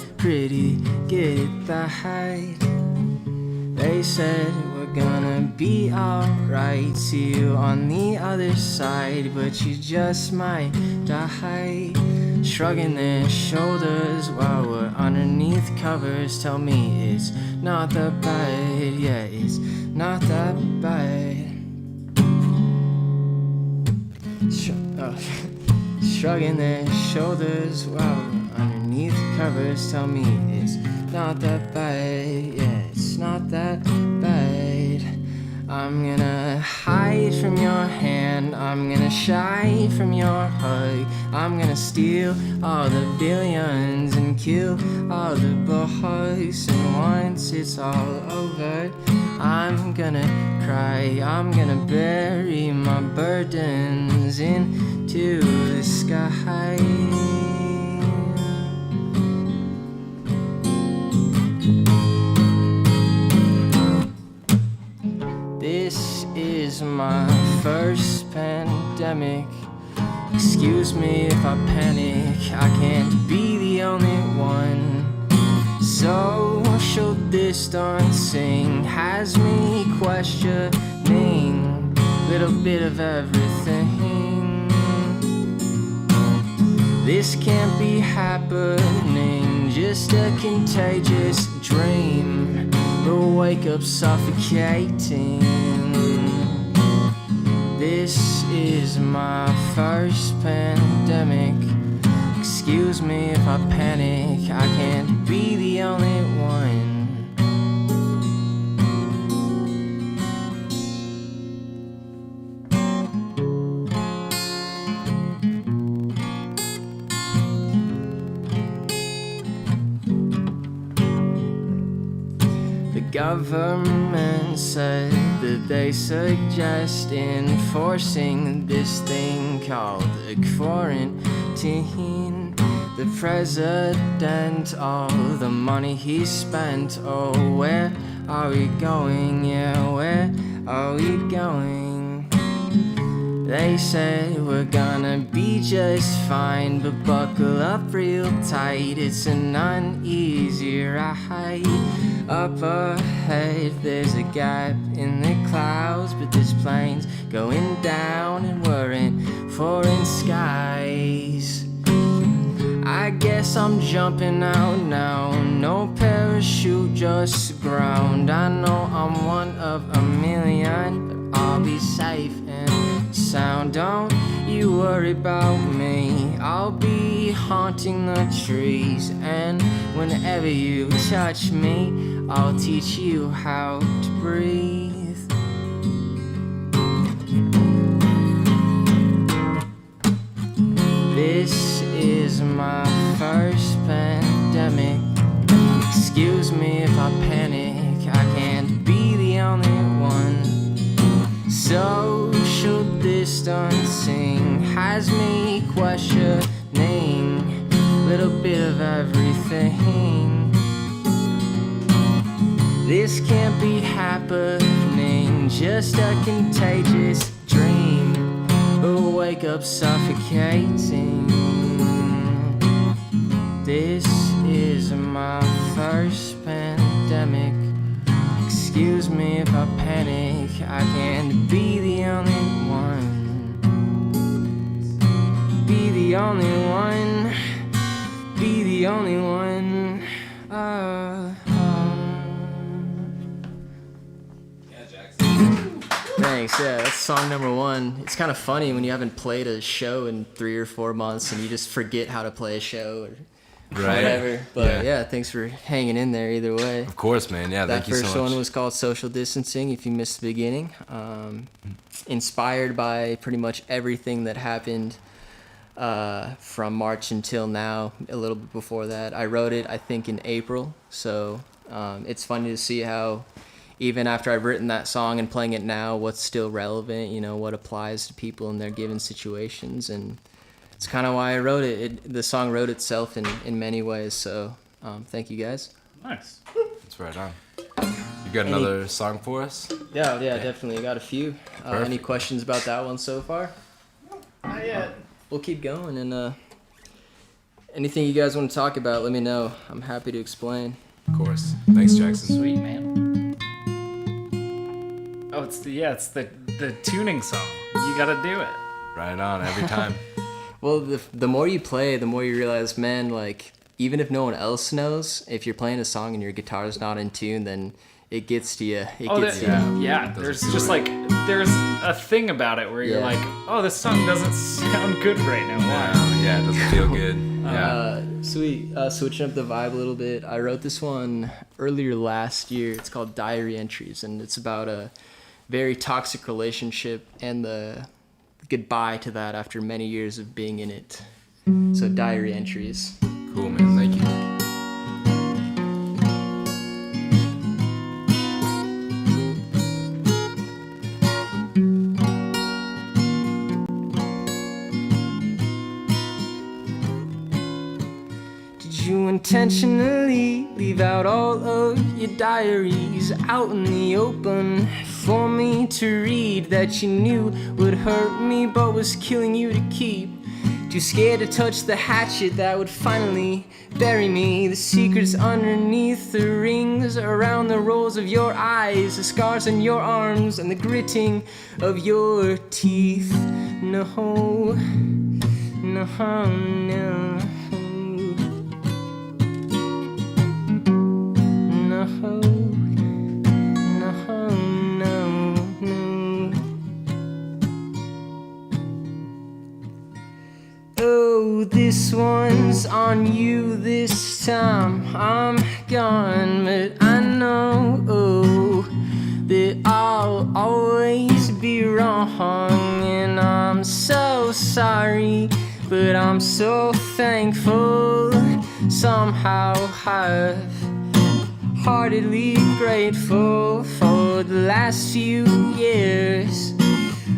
They said we're gonna be alright, see you on the other side, but you just might die. Shrugging their shoulders while we're underneath covers, tell me it's not that bad, yeah, it's not that bad. Shrugging their shoulders while we're underneath covers, tell me it's not that bad, yeah, it's not that bad. I'm gonna hide from your hand, I'm gonna shy from your hug, I'm gonna steal all the billions and kill all the bugs. And once it's all over, I'm gonna cry, I'm gonna bury my burdens into the sky. This is my first pandemic. Excuse me if I panic, I can't be the only one. Social distancing has me questioning a little bit of everything. This can't be happening, just a contagious dream. We'll wake up suffocating. This is my first pandemic. Excuse me if I panic, I can't be the only one. Government said that they suggest enforcing this thing called a quarantine. The president, all the money he spent, oh, where are we going? Yeah, where are we going? They said we're gonna be just fine, but buckle up real tight, it's an uneasy ride. Up ahead there's a gap in the clouds, but this plane's going down and we're in foreign skies. I guess I'm jumping out now, no parachute, just ground. I know I'm one of a million, but I'll be safe and sound. Don't you worry about me, I'll be haunting the trees. And whenever you touch me, I'll teach you how to breathe. This is my first pandemic. Excuse me if I panic, I can't be the only one. Social distancing has me questioning a little bit of everything. This can't be happening, just a contagious dream. We'll wake up suffocating. This is my first I can't be the only one. Be the only one. Be the only one. Yeah, Jackson. Thanks, yeah, that's song number 1. It's kind of funny when you haven't played a show in 3 or 4 months and you just forget how to play a show or whatever. But yeah, thanks for hanging in there either way. Of course, man. Yeah, That thank you so much. first one was called Social Distancing, if you missed the beginning. Inspired by pretty much everything that happened from March until now, a little bit before that. I wrote it, I think, in April, so it's funny to see how even after I've written that song and playing it now, what's still relevant, you know, what applies to people in their given situations, and it's kind of why I wrote it. The song wrote itself in many ways, so thank you guys. Nice. That's right on. You got another song for us? Yeah, definitely. I got a few. Any questions about that one so far? Not yet. We'll keep going, and anything you guys want to talk about, let me know. I'm happy to explain. Of course. Thanks, Jackson. Sweet, man. Oh, it's the tuning song. You gotta do it. Right on, every time. Well, the more you play, the more you realize, man, like, even if no one else knows, if you're playing a song and your guitar's not in tune, then it gets to you. Yeah. There's just like, there's a thing about it where you're like, oh, this song doesn't sound good right now. Why? Yeah, it doesn't feel good. Yeah. Sweet. Switching up the vibe a little bit. I wrote this one earlier last year. It's called Diary Entries, and it's about a very toxic relationship and the goodbye to that after many years of being in it. So Diary Entries. Cool, man. Thank you. You intentionally leave out all of your diaries out in the open for me to read, that you knew would hurt me but was killing you to keep. Too scared to touch the hatchet that would finally bury me. The secrets underneath the rings around the rolls of your eyes, the scars on your arms and the gritting of your teeth. No, no, no. No, no, no. Oh, this one's on you this time. I'm gone, but I know that I'll always be wrong. And I'm so sorry, but I'm so thankful. Somehow I've heartedly grateful for the last few years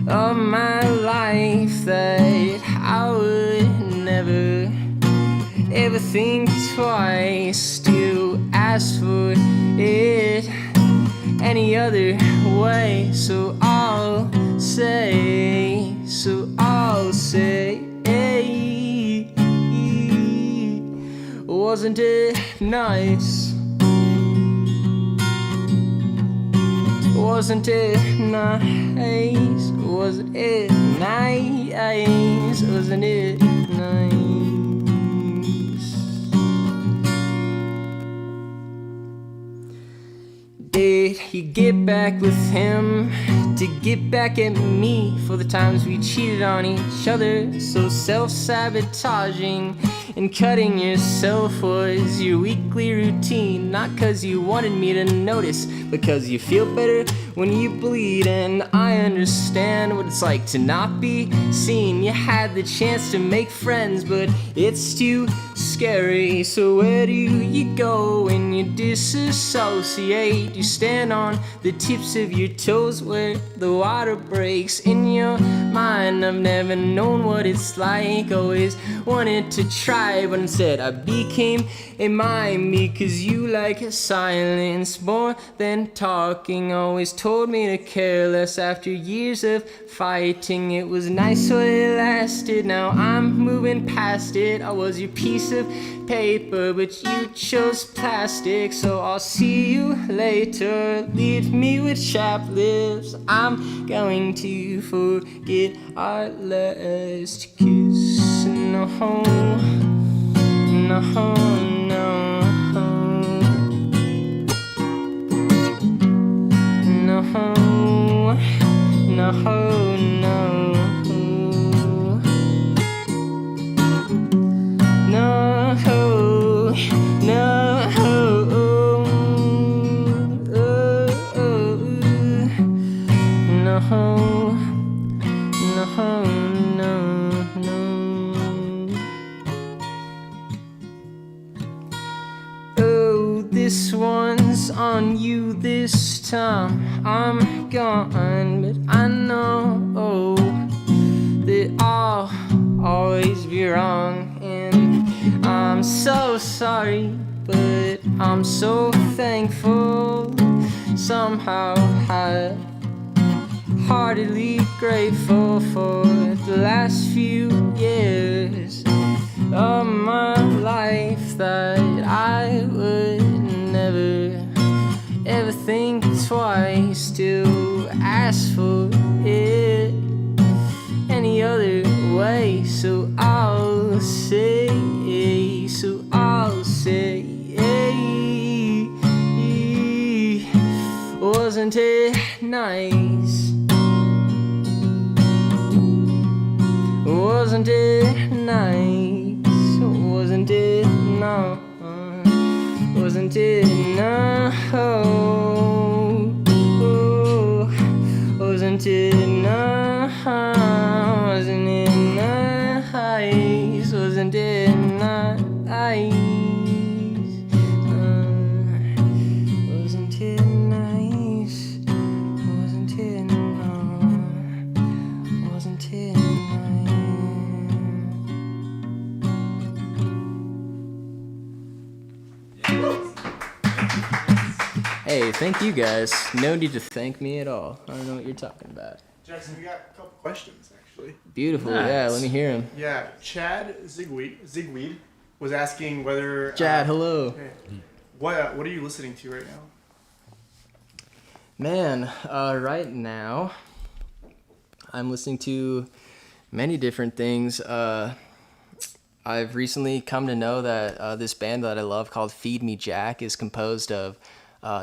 of my life that I would never ever think twice to ask for it any other way. So I'll say, wasn't it nice? Wasn't it nice? Wasn't it nice? Wasn't it nice? Did you get back with him to get back at me for the times we cheated on each other? So self-sabotaging and cutting yourself was your weekly routine. Not cause you wanted me to notice, because you feel better when you bleed. And I understand what it's like to not be seen. You had the chance to make friends, but it's too scary. So where do you go when you disassociate? You stand on the tips of your toes where the water breaks in your mind. I've never known what it's like, always wanted to try, but instead I became a mime. Because you like silence more than talking, always told me to care less after years of fighting. It was nice while it lasted, now I'm moving past it. I was your piece of paper, but you chose plastic. So I'll see you later, leave me with chapped lips. I'm going to forget our last kiss. No, no, no. No, no, no. No, no. Oh, this one's on you this time. I'm gone, but I know that I'll always be wrong. And I'm so sorry, but I'm so thankful. Somehow I heartily grateful for the last few years of my life that I would never ever think twice to ask for it any other way. So I'll say, wasn't it nice? Wasn't it nice? Wasn't it no? Wasn't it no? Wasn't it no? Wasn't it nice? Wasn't it nice? Wasn't it nice? Wasn't it no? Wasn't it Hey, thank you guys. No need to thank me at all. I don't know what you're talking about. Jackson, we got a couple questions actually. Beautiful. Nice. Yeah, let me hear him. Yeah, Chad Zigweed was asking whether. Chad, hello. Hey, what are you listening to right now? Man, right now, I'm listening to many different things. I've recently come to know that this band that I love called Feed Me Jack is composed of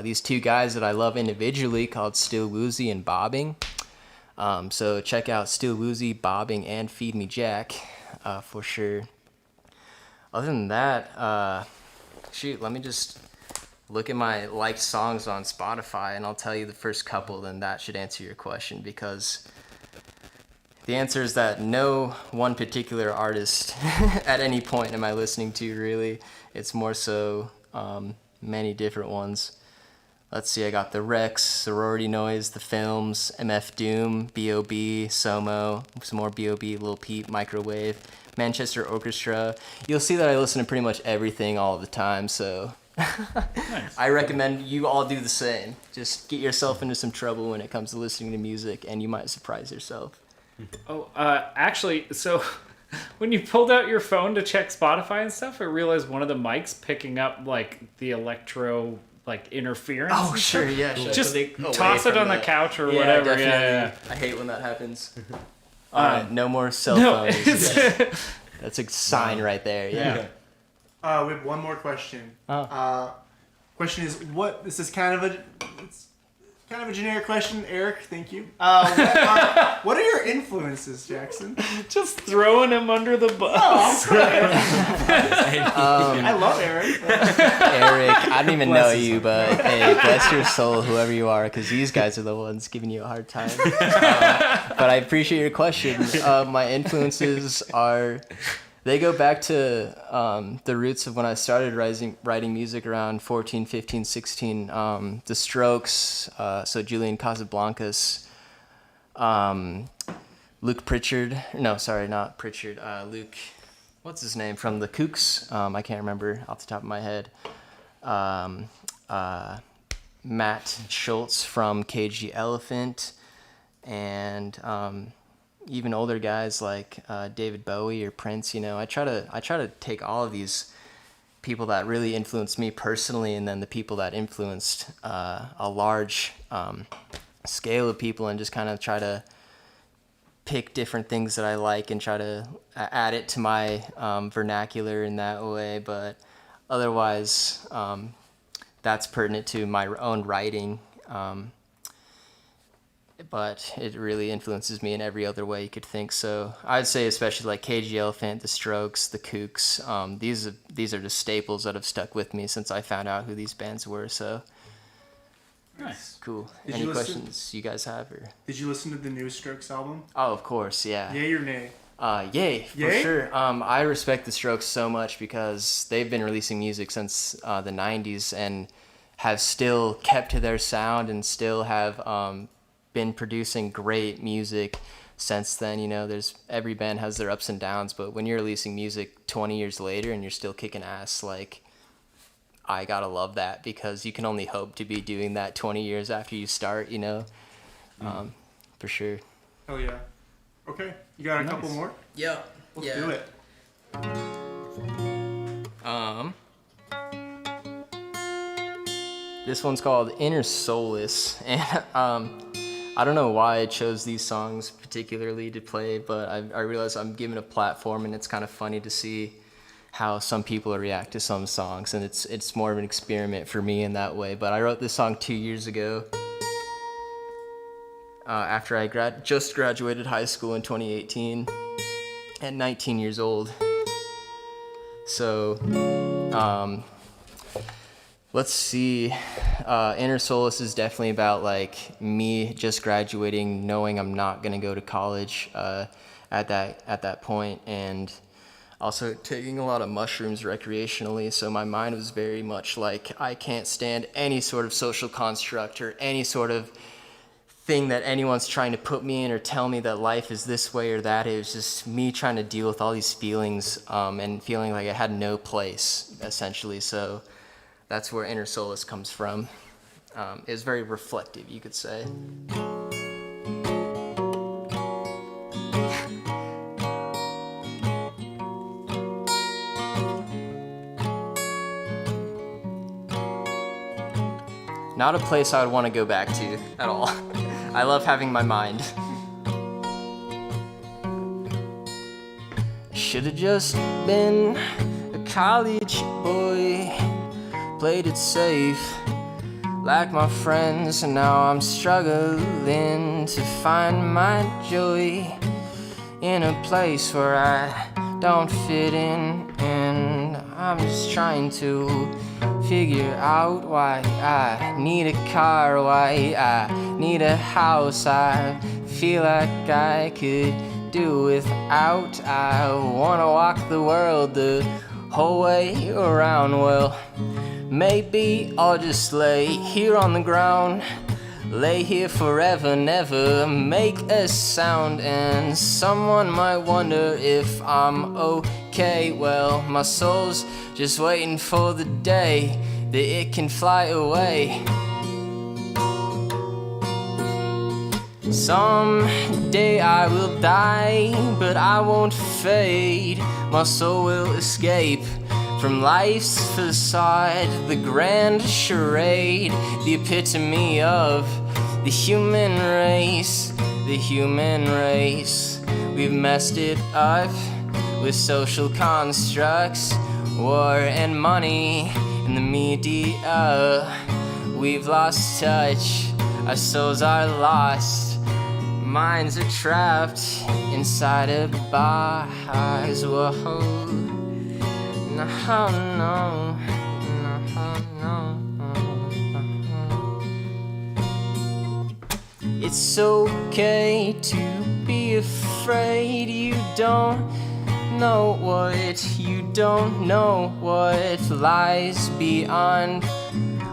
these two guys that I love individually called Still Woozy and Bobbing. So check out Still Woozy, Bobbing, and Feed Me Jack for sure. Other than that, let me just look at my liked songs on Spotify and I'll tell you the first couple, then that should answer your question, because the answer is that no one particular artist at any point am I listening to, really. It's more so many different ones. Let's see, I got The Rex, Sorority Noise, The Films, MF Doom, B.O.B., Somo, some more B.O.B., Lil Peep, Microwave, Manchester Orchestra. You'll see that I listen to pretty much everything all the time, so nice. I recommend you all do the same. Just get yourself into some trouble when it comes to listening to music, and you might surprise yourself. Oh, actually, so when you pulled out your phone to check Spotify and stuff, I realized one of the mics picking up like the electro interference. Oh, sure, yeah. Sure. Just toss it on the couch or whatever. Yeah. I hate when that happens. No more cell phones. That's a sign right there. Yeah. We have one more question. Question is, this is kind of a generic question, Eric. Thank you. What are your influences, Jackson? Just throwing him under the bus. I love Eric. Eric, I don't even know you, but hey, bless your soul, whoever you are, because these guys are the ones giving you a hard time. But I appreciate your question. My influences they go back to the roots of when I started writing music around 14, 15, 16. The Strokes, so Julian Casablancas, Luke Pritchard. No, sorry, not Pritchard. Luke, what's his name? From the Kooks. I can't remember off the top of my head. Matt Schultz from Cage the Elephant. And even older guys like David Bowie or Prince. I try to take all of these people that really influenced me personally, and then the people that influenced a large scale of people and just kind of try to pick different things that I like and try to add it to my vernacular in that way. But otherwise, that's pertinent to my own writing. But it really influences me in every other way you could think. So I'd say especially like Cage the Elephant, The Strokes, The Kooks. These are just staples that have stuck with me since I found out who these bands were. So Nice. cool. Did Any you listen- questions you guys have? Or? Did you listen to the new Strokes album? Oh, of course, yeah. Yay or nay? Yay, for Yay? sure. I respect the Strokes so much because they've been releasing music since the 90s and have still kept to their sound and still have been producing great music since then. You know, every band has their ups and downs, but when you're releasing music 20 years later and you're still kicking ass, like, I gotta love that because you can only hope to be doing that 20 years after you start, you know, for sure. Hell yeah. Okay, you got a couple Nice. more? Yeah. Let's do it. This one's called Inner Solace, and I don't know why I chose these songs particularly to play, but I realize I'm given a platform, and it's kind of funny to see how some people react to some songs, and it's more of an experiment for me in that way. But I wrote this song 2 years ago, after I just graduated high school in 2018, at 19 years old. So, let's see. Inner Solace is definitely about like me just graduating, knowing I'm not gonna go to college at that point, and also taking a lot of mushrooms recreationally. So my mind was very much like I can't stand any sort of social construct or any sort of thing that anyone's trying to put me in or tell me that life is this way or that. It was just me trying to deal with all these feelings and feeling like I had no place, essentially. So that's where Inner Solace comes from. It was very reflective, you could say. Not a place I would want to go back to at all. I love having my mind. Should've just been a college boy, played it safe like my friends, and now I'm struggling to find my joy in a place where I don't fit in, and I'm just trying to figure out why I need a car, why I need a house. I feel like I could do without. I wanna walk the world the whole way around. Well, maybe I'll just lay here on the ground, lay here forever, never make a sound, and someone might wonder if I'm okay. Well, my soul's just waiting for the day that it can fly away. Someday I will die, but I won't fade. My soul will escape from life's facade, the grand charade, the epitome of the human race, the human race. We've messed it up with social constructs, war and money, and the media. We've lost touch, our souls are lost, minds are trapped inside a box. Whoa, no, no, no, no. It's okay to be afraid. You don't know what lies beyond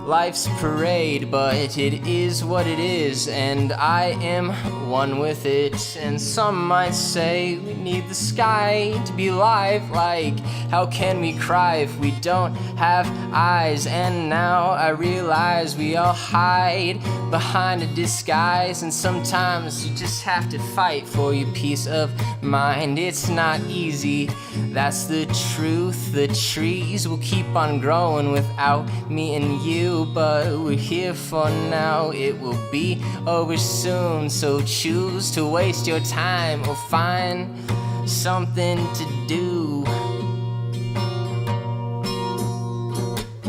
life's parade, but it is what it is, and I am one with it. And some might say we need the sky to be live. Like, how can we cry if we don't have eyes? And now I realize we all hide behind a disguise, and sometimes you just have to fight for your peace of mind. It's not easy, that's the truth. The trees will keep on growing without me and you. you, but we're here for now. It will be over soon, so choose to waste your time or find something to do.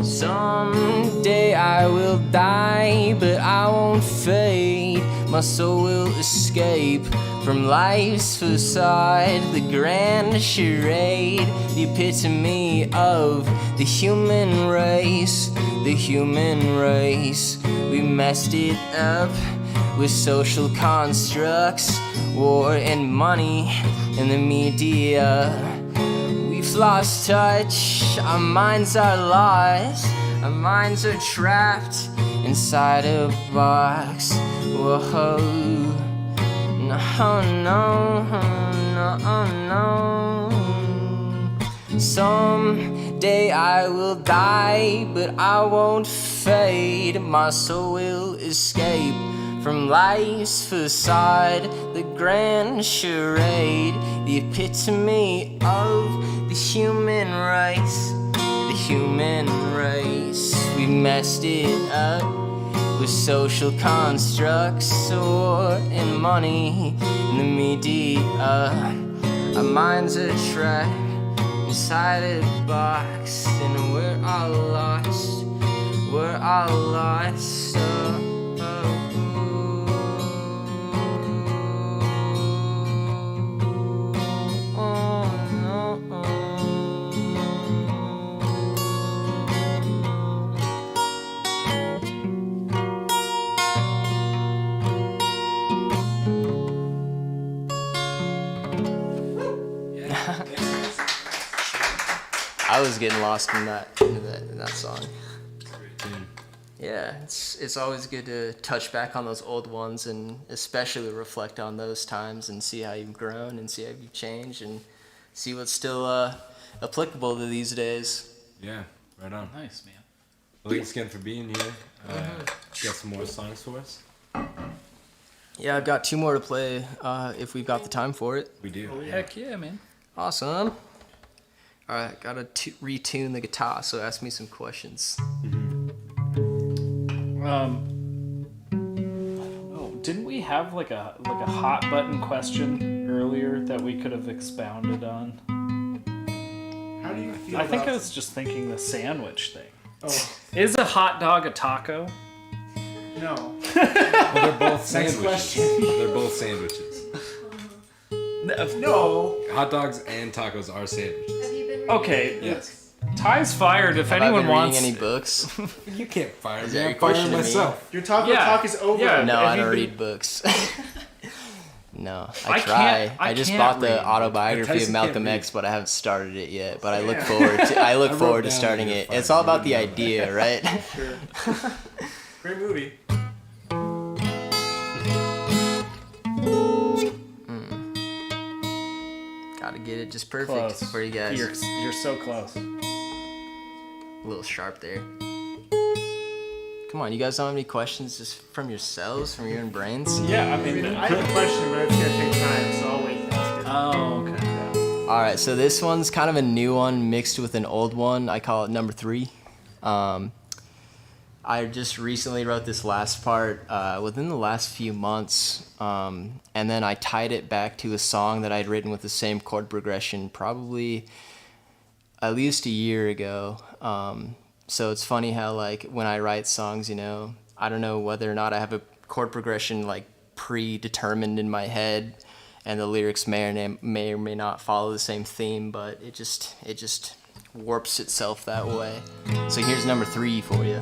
Someday I will die, but I won't fade. My soul will escape from life's facade, the grand charade, the epitome of the human race, the human race. We messed it up with social constructs, war and money, and the media. We've lost touch, our minds are lost, our minds are trapped inside a box. Whoa, no, no, no, no. Someday I will die, but I won't fade. My soul will escape from life's facade, the grand charade, the epitome of the human race, the human race. We messed it up with social constructs, war and money, and the media. Our minds are trapped inside a box, and we're all lost, we're all lost. I was getting lost in that song. Yeah, it's always good to touch back on those old ones and especially reflect on those times and see how you've grown and see how you've changed and see what's still applicable to these days. Yeah, right on. Nice, man. Well, thanks again for being here. Got some more songs for us? Yeah, I've got 2 more to play if we've got the time for it. We do. Oh, yeah. Heck yeah, man. Awesome. All right, gotta retune the guitar, so ask me some questions. I don't know. Didn't we have like a hot button question earlier that we could have expounded on? How do you feel I think about... I was just thinking the sandwich thing. Oh, Is a hot dog a taco? no. Well, they're both sandwiches. question. They're both sandwiches. No. Hot dogs and tacos are sandwiches. Have you been reading Okay. any Yes. books? Ty's fired. If Have anyone I been wants, reading any books? You can't fire Is me. that I'm your question firing to me? myself. Your taco Yeah. talk is over. Yeah. No, Have I you don't been- read books. No, I I can't- try. I I just can't bought the read. autobiography Tyson of Malcolm can't read. X, but I haven't started it yet. But I look Yeah. forward to. I look I wrote forward to down starting that it. you're It's fired. all about You the wrote down idea, right? Sure. Great movie. Gotta get it just perfect close. for you guys. You're so close. A little sharp there. Come on, you guys don't have any questions just from yourselves, from your own brains? Yeah, I I mean. mean, I have a question, but it's gonna take time, so I'll wait to ask it. Oh, okay. Yeah. All right, so this one's kind of a new one mixed with an old one. I call it number 3. I just recently wrote this last part within the last few months, and then I tied it back to a song that I'd written with the same chord progression probably at least a year ago. So it's funny how, like, when I write songs, you know, I don't know whether or not I have a chord progression, like, predetermined in my head, and the lyrics may or may not follow the same theme, but it just warps itself that way. So here's number 3 for you.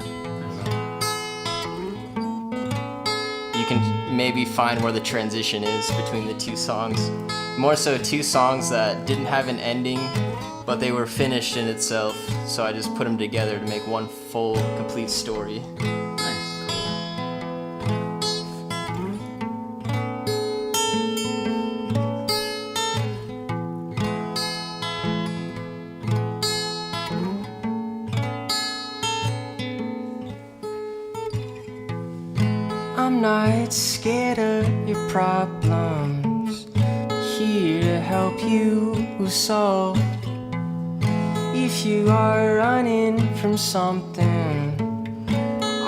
You can maybe find where the transition is between the 2 songs. More so 2 songs that didn't have an ending, but they were finished in itself, so I just put them together to make one full, complete story. I'm not scared of your problems, here to help you solve. If you are running from something,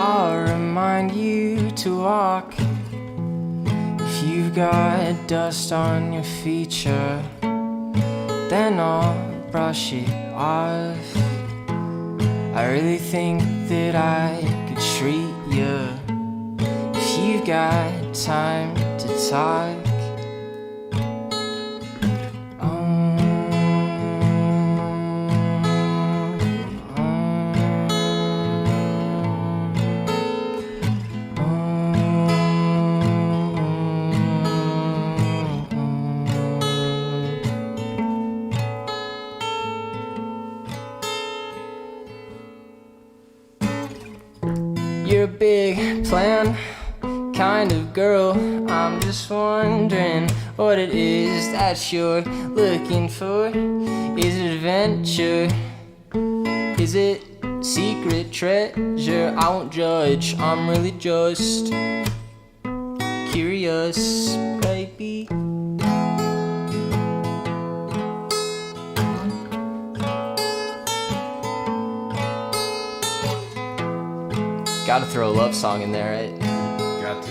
I'll remind you to walk. If you've got dust on your feature, then I'll brush it off. I really think that I could treat you if you've got time to talk. You're a big plan kind of girl. I'm just wondering what it is that you're looking for. Is it adventure? Is it secret treasure? I won't judge, I'm really just curious, baby. Gotta throw a love song in there, right? Got to.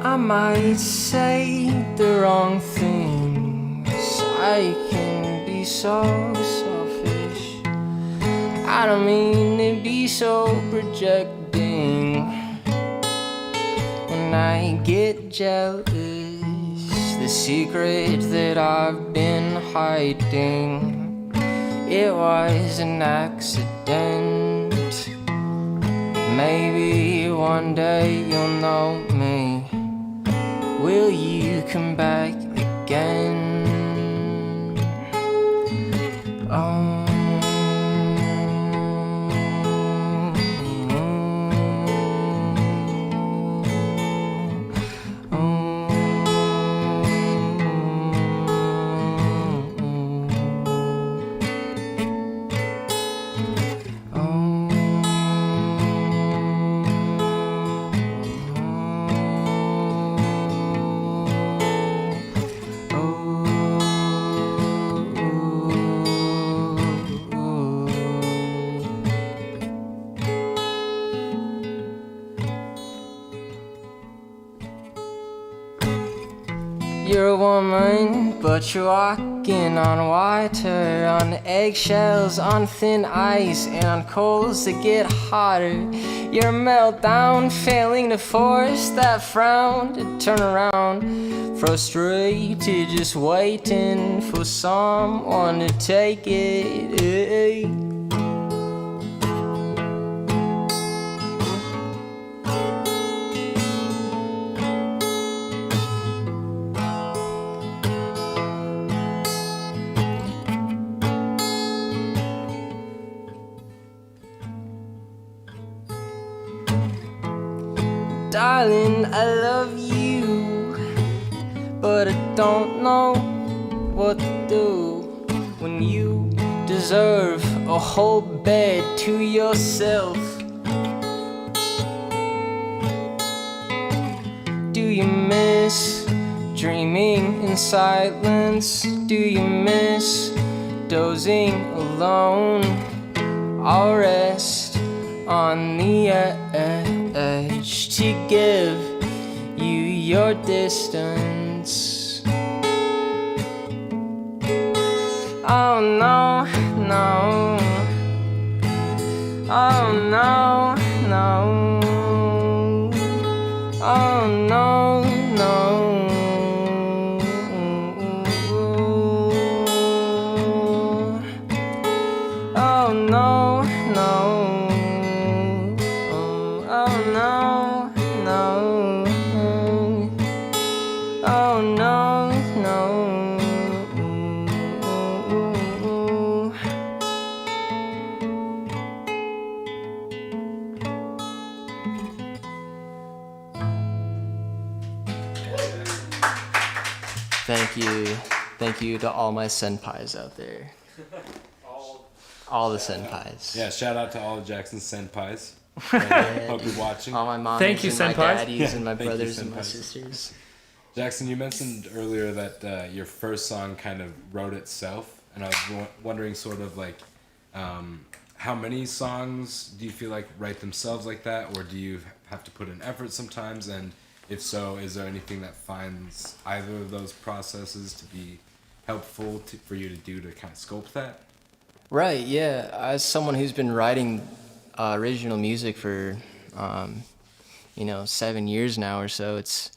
I might say the wrong things. I can be so selfish. I don't mean to be so projecting. When I get jealous, the secret that I've been hiding, it was an accident. Maybe one day you'll know me. Will you come back again? Oh. You're a woman, but you're walking on water, on eggshells, on thin ice, and on coals that get hotter. You're a meltdown, failing to force that frown to turn around, frustrated, just waiting for someone to take it. Darling, I love you, but I don't know what to do when you deserve a whole bed to yourself. Do you miss dreaming in silence? Do you miss dozing alone? I'll rest on the edge to give you your distance. Oh no, no. Oh no, no. Oh no, no. Oh no, no. Thank you to all my senpais out there. All the senpais. Yeah, shout out to all of Jackson's senpais. Hope you're watching. All my moms Thank you, and my senpais. daddies and my Thank you, brothers and my senpais. sisters. Jackson, you mentioned earlier that your first song kind of wrote itself and I was wondering sort of like, how many songs do you feel like write themselves like that, or do you have to put in effort sometimes? And if so, is there anything that finds either of those processes to be helpful for you to do to kind of sculpt that? Right, yeah. As someone who's been writing original music for, 7 years now or so, it's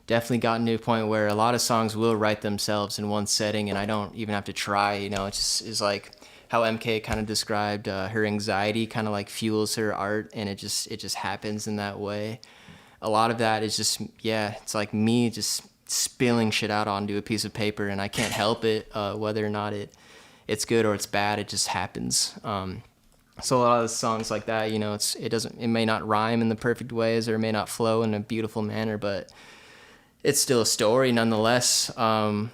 definitely gotten to a point where a lot of songs will write themselves in one setting, and I don't even have to try. It just is like how MK kind of described her anxiety kind of like fuels her art, and it just happens in that way. A lot of that is just, it's like me just spilling shit out onto a piece of paper, and I can't help it, whether or not it's good or it's bad. It just happens. So a lot of the songs like that, it may not rhyme in the perfect ways, or it may not flow in a beautiful manner, but it's still a story nonetheless.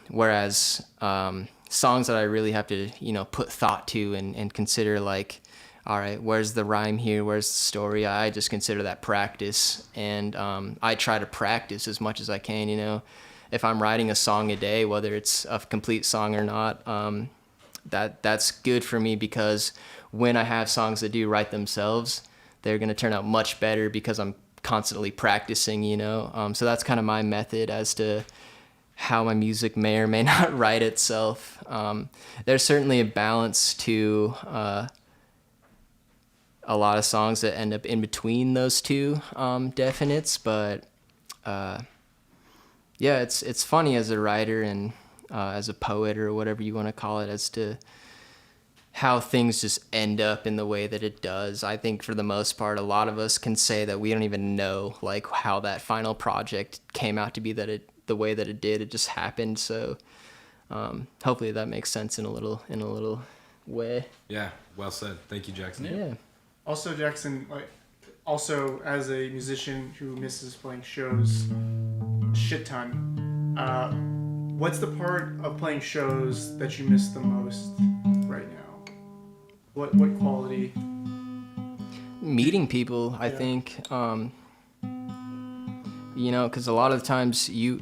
Whereas songs that I really have to, put thought to and consider, like, all right, where's the rhyme here? Where's the story? I just consider that practice, and I try to practice as much as I can. If I'm writing a song a day, whether it's a complete song or not, that's good for me, because when I have songs that do write themselves, they're gonna turn out much better because I'm constantly practicing. So that's kind of my method as to how my music may or may not write itself. There's certainly a balance to a lot of songs that end up in between those two definites, but it's funny as a writer and as a poet, or whatever you want to call it, as to how things just end up in the way that it does. I think for the most part, a lot of us can say that we don't even know like how that final project came out to be, the way that it did. It just happened. So hopefully that makes sense in a little way. Yeah, well said. Thank you, Jackson. Yeah. Also, Jackson, also as a musician who misses playing shows a shit ton, what's the part of playing shows that you miss the most right now? What quality? Meeting people, I think. Because a lot of the times you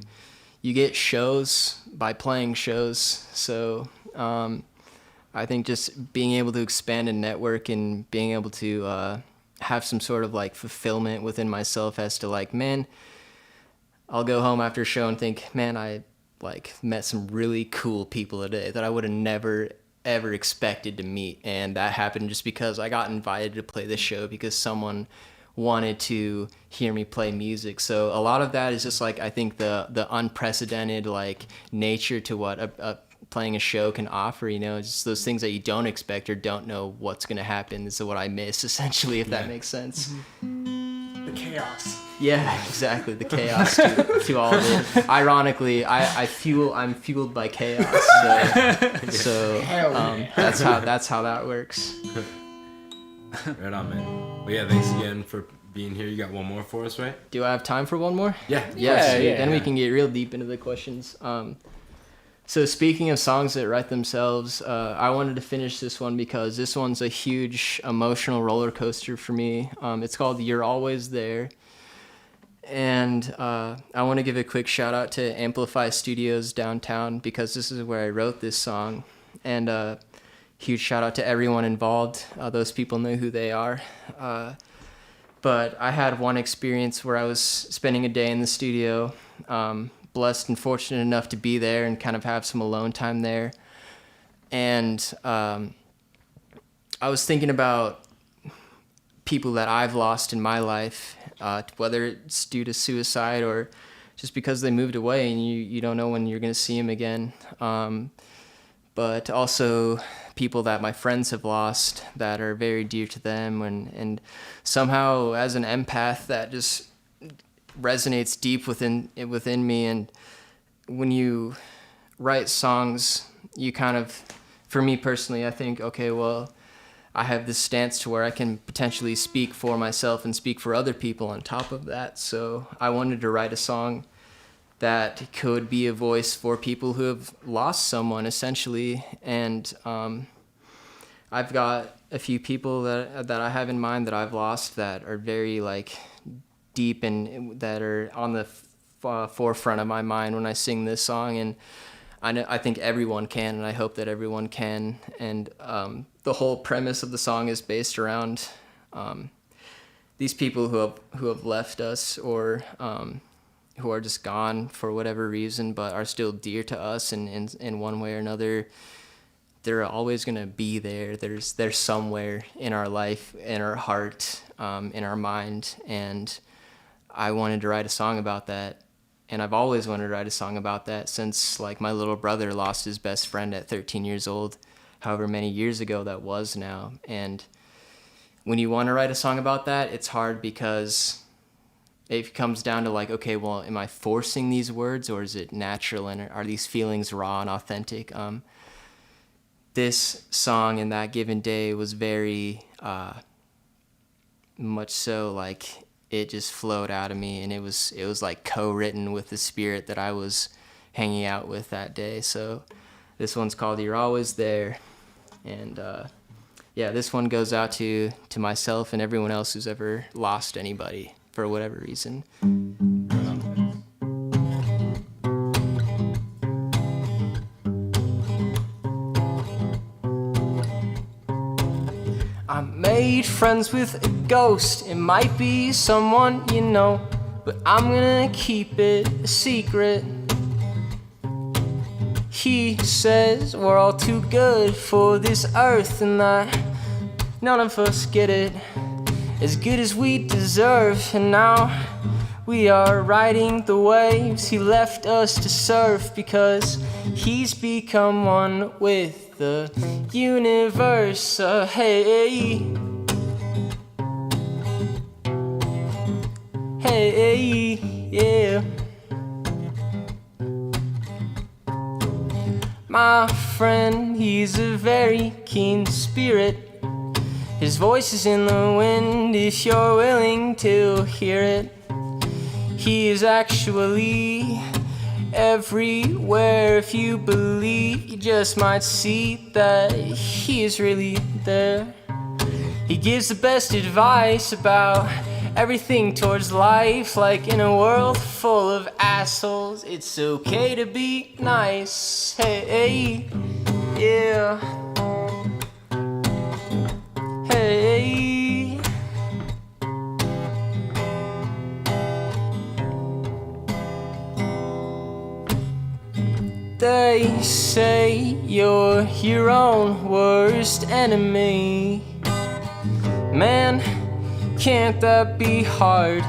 get shows by playing shows. So I think just being able to expand a network and being able to have some sort of like fulfillment within myself as to like, man, I'll go home after a show and think, man, I like met some really cool people today that I would have never ever expected to meet, and that happened just because I got invited to play this show because someone wanted to hear me play music. So a lot of that is just like, I think the unprecedented like nature to what playing a show can offer, just those things that you don't expect or don't know what's going to happen. This is what I miss, essentially, if that makes sense. Mm-hmm. The chaos. Yeah, exactly. The chaos to all of it. Ironically, I'm fueled by chaos. So that's how that works. Right on, man. Well, yeah, thanks again for being here. You got one more for us, right? Do I have time for one more? Yeah. Yes. Yeah. Then we can get real deep into the questions. So speaking of songs that write themselves, I wanted to finish this one because this one's a huge emotional roller coaster for me. It's called "You're Always There." And I want to give a quick shout out to Amplify Studios downtown, because this is where I wrote this song. And huge shout out to everyone involved. Those people know who they are. But I had one experience where I was spending a day in the studio, blessed and fortunate enough to be there and kind of have some alone time there. And I was thinking about people that I've lost in my life, whether it's due to suicide or just because they moved away and you don't know when you're going to see them again. But also people that my friends have lost that are very dear to them. And somehow as an empath, that just resonates deep within me. And when you write songs, you kind of, for me personally, I think, okay, well, I have this stance to where I can potentially speak for myself and speak for other people on top of that. So I wanted to write a song that could be a voice for people who have lost someone, essentially. And I've got a few people that I have in mind that I've lost that are very like deep and that are on the forefront of my mind when I sing this song. And I think everyone can, and I hope that everyone can. And the whole premise of the song is based around these people who have left us, or who are just gone for whatever reason, but are still dear to us, and in one way or another, they're always gonna be there. They're somewhere in our life, in our heart, in our mind, and I wanted to write a song about that. And I've always wanted to write a song about that since, like, my little brother lost his best friend at 13 years old, however many years ago that was now. And when you want to write a song about that, it's hard because it comes down to, like, okay, well, am I forcing these words, or is it natural, and are these feelings raw and authentic? This song in that given day was very much so, like, it just flowed out of me, and it was like co-written with the spirit that I was hanging out with that day. So this one's called You're Always There. And yeah, this one goes out to myself and everyone else who's ever lost anybody for whatever reason. I made friends with a ghost. It might be someone you know, but I'm gonna keep it a secret. He says we're all too good for this earth, and that none of us get it as good as we deserve. And now we are riding the waves he left us to surf, because he's become one with the universe. Hey, hey, yeah. My friend, he's a very keen spirit. His voice is in the wind if you're willing to hear it. He is actually everywhere. If you believe, you just might see that he is really there. He gives the best advice about everything towards life, like in a world full of assholes, it's okay to be nice. Hey, yeah. Hey. They say you're your own worst enemy. Man, can't that be hard?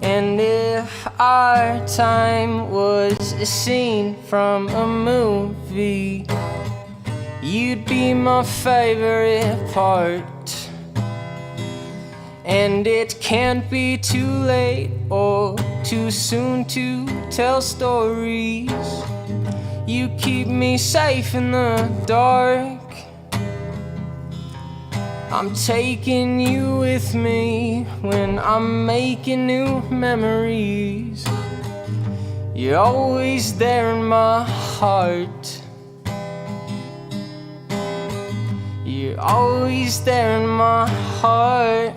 And if our time was a scene from a movie, you'd be my favorite part. And it can't be too late or too soon to tell stories. You keep me safe in the dark. I'm taking you with me when I'm making new memories. You're always there in my heart. You're always there in my heart.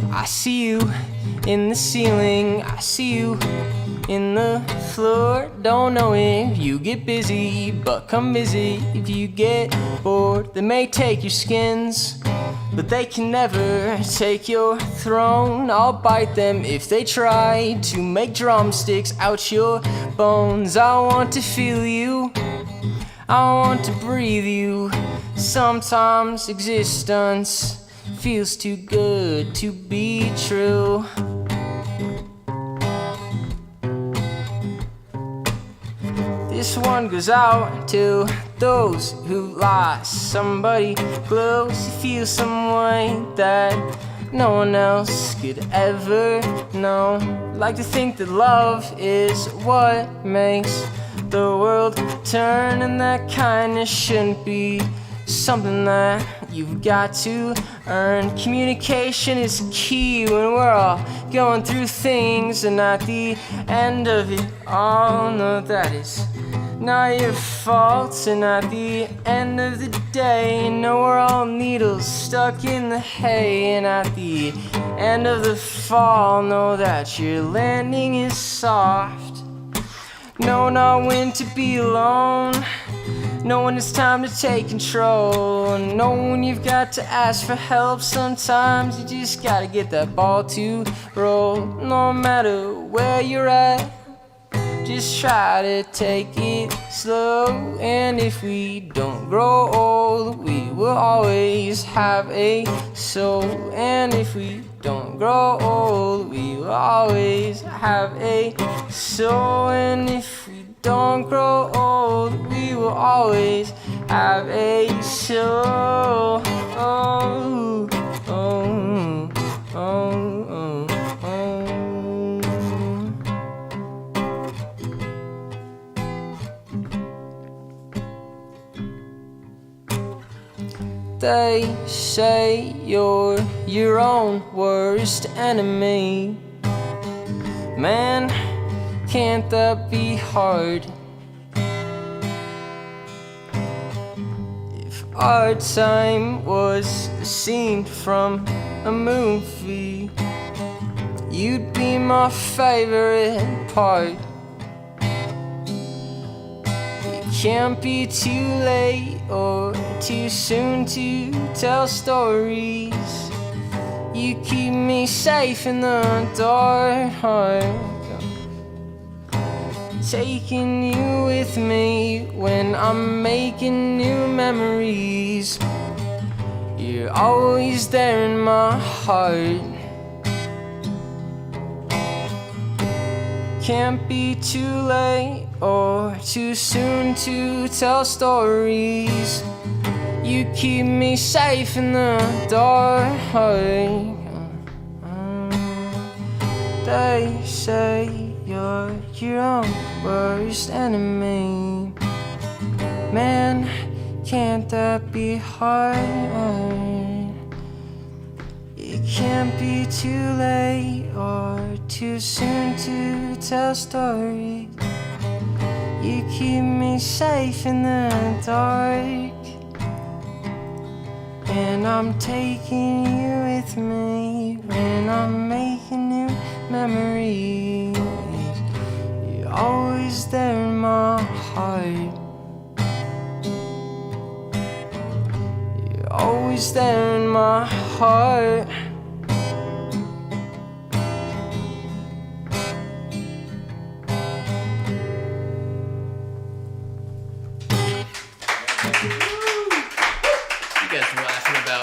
I see you in the ceiling, I see you in the floor. Don't know if you get busy, but come visit if you get bored. They may take your skins, but they can never take your throne. I'll bite them if they try to make drumsticks out your bones. I want to feel you, I want to breathe you. Sometimes existence feels too good to be true. This one goes out to those who lost somebody close. You feel some way that no one else could ever know. Like to think that love is what makes the world turn, and that kindness shouldn't be something that you've got to earn. Communication is key when we're all going through things, and at the end of it all, no, that is not your fault. And at the end of the day, no, we're all needles stuck in the hay. And at the end of the fall, know that your landing is soft. Know not when to be alone, know when it's time to take control, know when you've got to ask for help. Sometimes you just gotta get that ball to roll. No matter where you're at, just try to take it slow. And if we don't grow old, we will always have a soul. And if we don't grow old, we will always have a soul. And if we don't grow old, we will always have a soul. Oh, oh, oh, oh, oh. They say you're your own worst enemy. Man, can't that be hard? If our time was a scene from a movie, you'd be my favorite part. It can't be too late or too soon to tell stories. You keep me safe in the dark, taking you with me when I'm making new memories. You're always there in my heart. Can't be too late or too soon to tell stories. You keep me safe in the dark. They say you're your own worst enemy. Man, can't that be hard? It can't be too late or too soon to tell stories. You keep me safe in the dark. And I'm taking you with me when I'm making new memories. You're always there in my heart. You're always there in my heart.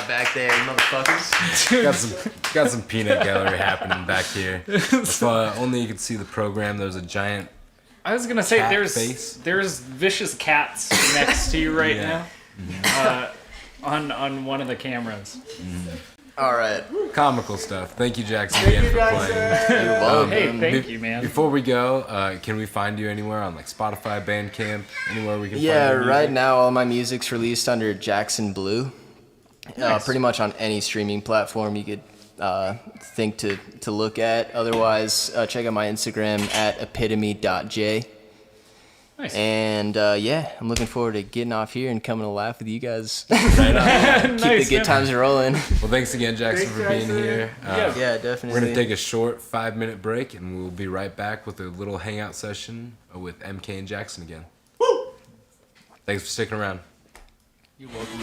Back there, motherfuckers. got some peanut gallery happening back here. If only you could see the program. There's a giant. I was gonna say cat there's face. there's vicious cats next to you right Yeah. now, on one of the cameras. All right. Comical stuff. Thank you, Jackson, again for playing. You're welcome. Hey, thank you, man. Before we go, can we find you anywhere on like Spotify, Bandcamp, anywhere we can? Yeah, find your right music? now all my music's released under Jackson Blue. Nice. Pretty much on any streaming platform you could think to look at. Otherwise, check out my Instagram at epitome.j. Nice. And yeah, I'm looking forward to getting off here and coming to laugh with you guys. Right on. Keep the good times rolling. Well, thanks again, Jackson, for being here. Yeah, definitely. We're going to take a short 5-minute break, and we'll be right back with a little hangout session with MK and Jackson again. Woo! Thanks for sticking around. You're welcome.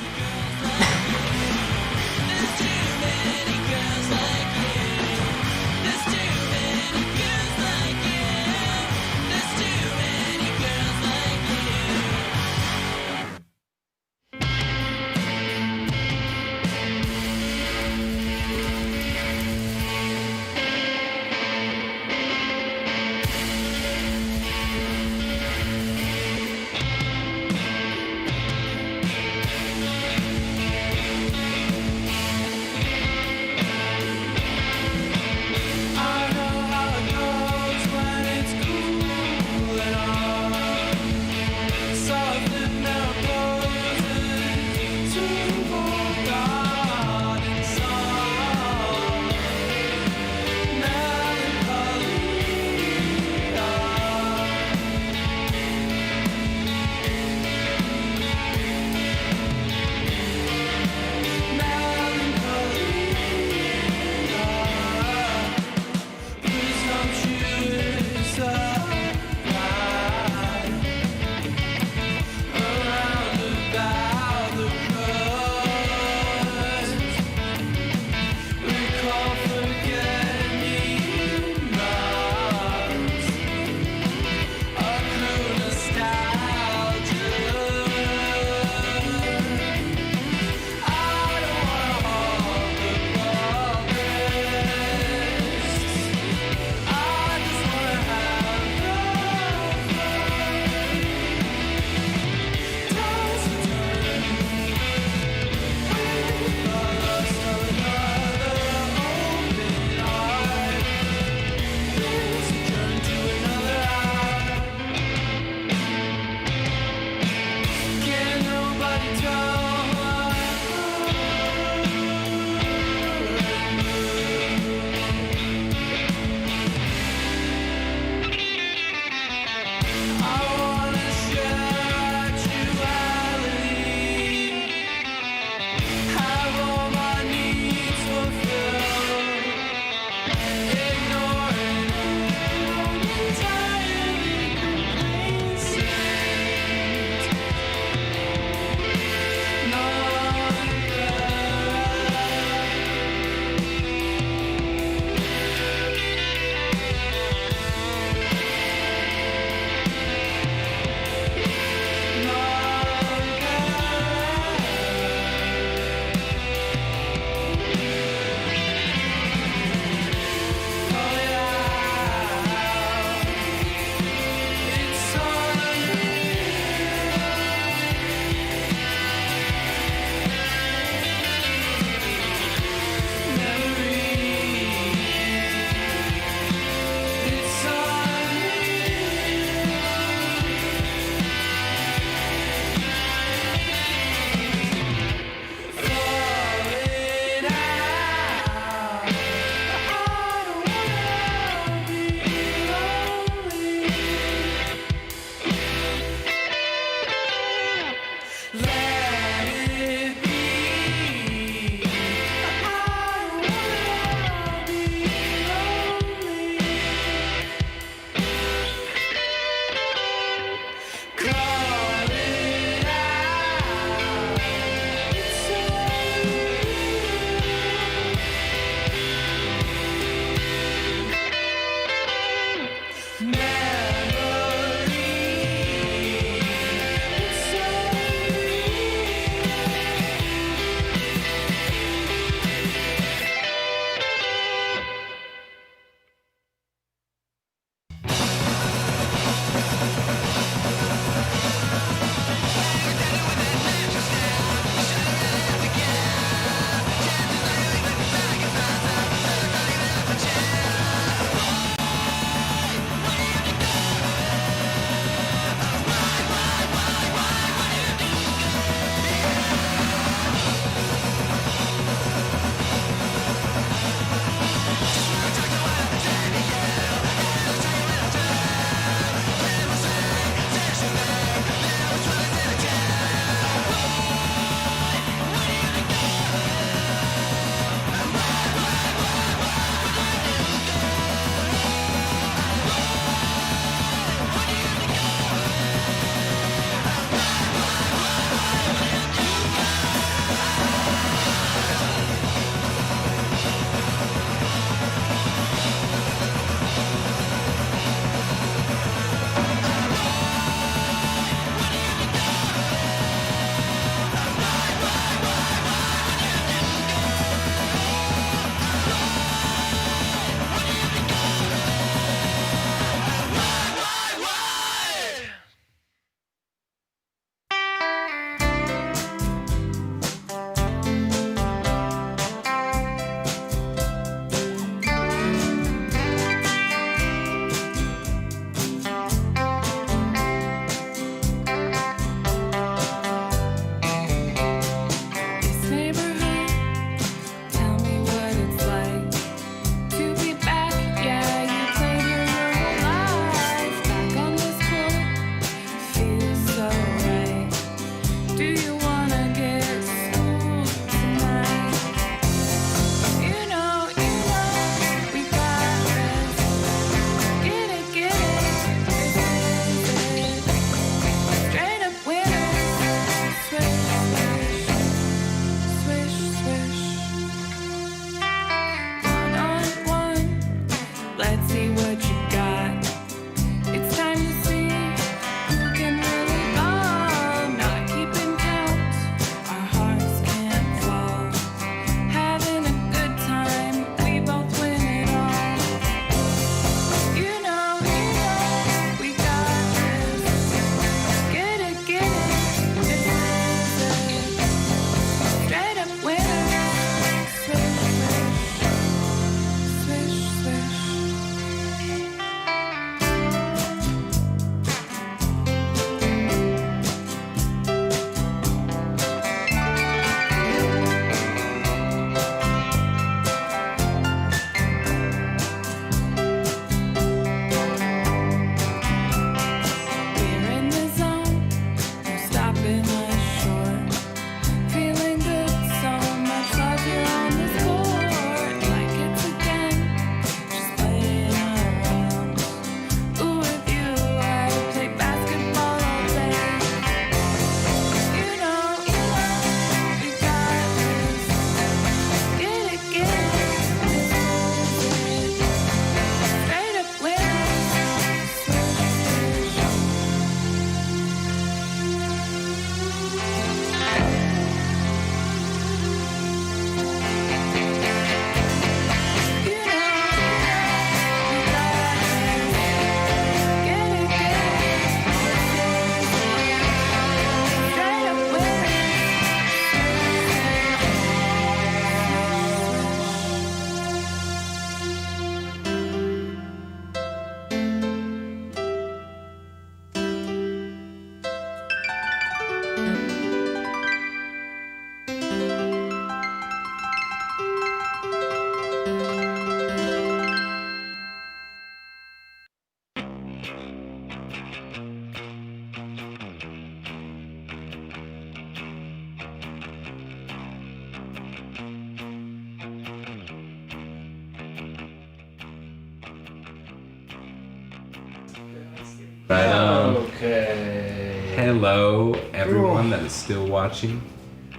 Right on. Okay. Hello, everyone that is still watching.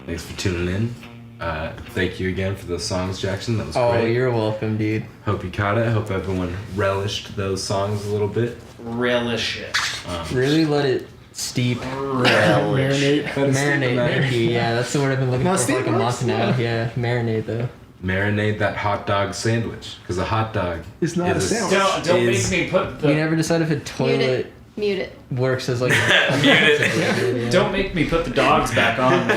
Thanks for tuning in. Thank you again for those songs, Jackson. That was Oh, great. you're welcome, dude. Hope you caught it. Hope everyone relished those songs a little bit. Relish it. Really let it steep. Marinate. Marinate. Thank you. Yeah, that's the word I've been looking No, for steep like a month works, now. Yeah, marinate though. Marinate that hot dog sandwich, because a hot dog It's not is a sandwich. Don't is- make me put We the never decided if a toilet Mute it. works as like. don't make me put the dogs back on.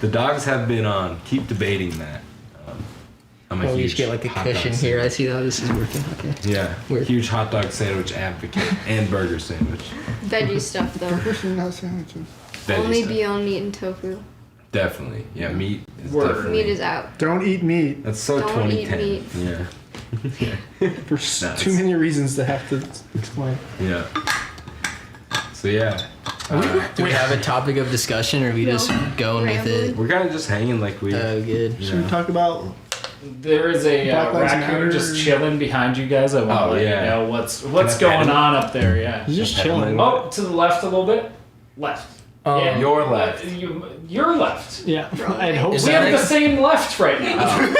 The dogs have been on. Keep debating that. I'm a Oh, huge you should get like a hot dog cushion here. I sandwich. see how this is working. Okay. Yeah, Weird. huge hot dog sandwich advocate and burger sandwich. Veggie stuff though. Not sandwiches. Veggie Only stuff. Beyond Meat and tofu. Definitely. Yeah, meat is Word. definitely. Meat is out. Don't eat meat That's so Don't eat 2010. meat. Yeah. for Nuts. too many reasons to have to explain. Yeah. So yeah, Do we have a topic of discussion, or are we No. just going with it? we're kind of just hanging like we. Oh, good. you Should we know. talk about There is a Black Lives raccoon Matter. just chilling behind you guys. I want Oh, to let yeah. you know what's Can I going pet him? on up there. Yeah. he's just Okay. chilling? Oh, to the left a little bit. Left. Yeah. Your left. Your left. Yeah, I'd hope Is We so. that have the same left right now.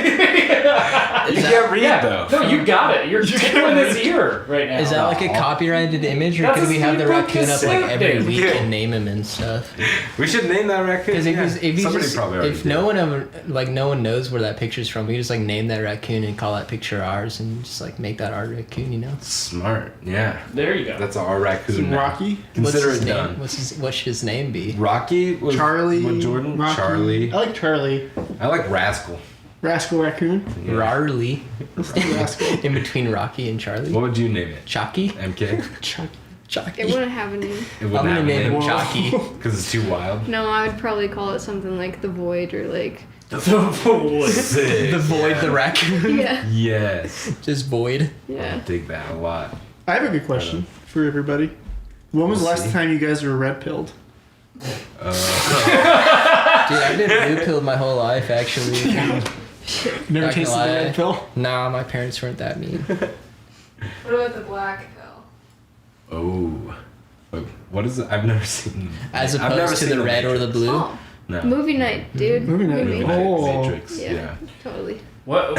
You can't read though. No, you got it. You're tickling his ear right now. Is that like a copyrighted image, or That's could a we have the Steve raccoon up like Buscemi every thing. week Yeah. and name him and stuff? We should name that raccoon. Because if Somebody probably already if did. no one ever like no one knows where that picture's from, we just like name that raccoon and call that picture ours, and just like make that our raccoon, you know? Smart. Yeah. There you go. That's our raccoon. now. Rocky, Consider What's it his name? done. What should his name be? Rocky was Charlie, What Jordan? Rocky. Charlie. I like Charlie. I like Rascal. Rascal Raccoon. Yeah. Rarely. Let's do Rascal. In between Rocky and Charlie. What would you name it? Chalky? MK. Chuck. Chalky. It wouldn't have a name. It I'm wouldn't gonna have a name him name Chalky. because it's too wild. No, I would probably call it something like The Void or like. The voice. Sick. The Void, the raccoon. Yeah. Yes. Just Void. Yeah. Dig that a lot. I have a good question for everybody. When was the We'll last see. time you guys were red pilled? Dude, I've been blue pilled my whole life, actually. Never Not gonna tasted the lie. red pill? Nah, my parents weren't that mean. What about the black pill? Oh. Wait, what is it? I've never seen. As I've never opposed to seen the red or the blue. Oh, No. movie night, dude. Movie night. Movie Oh. night, Matrix. Yeah. Yeah. Totally. What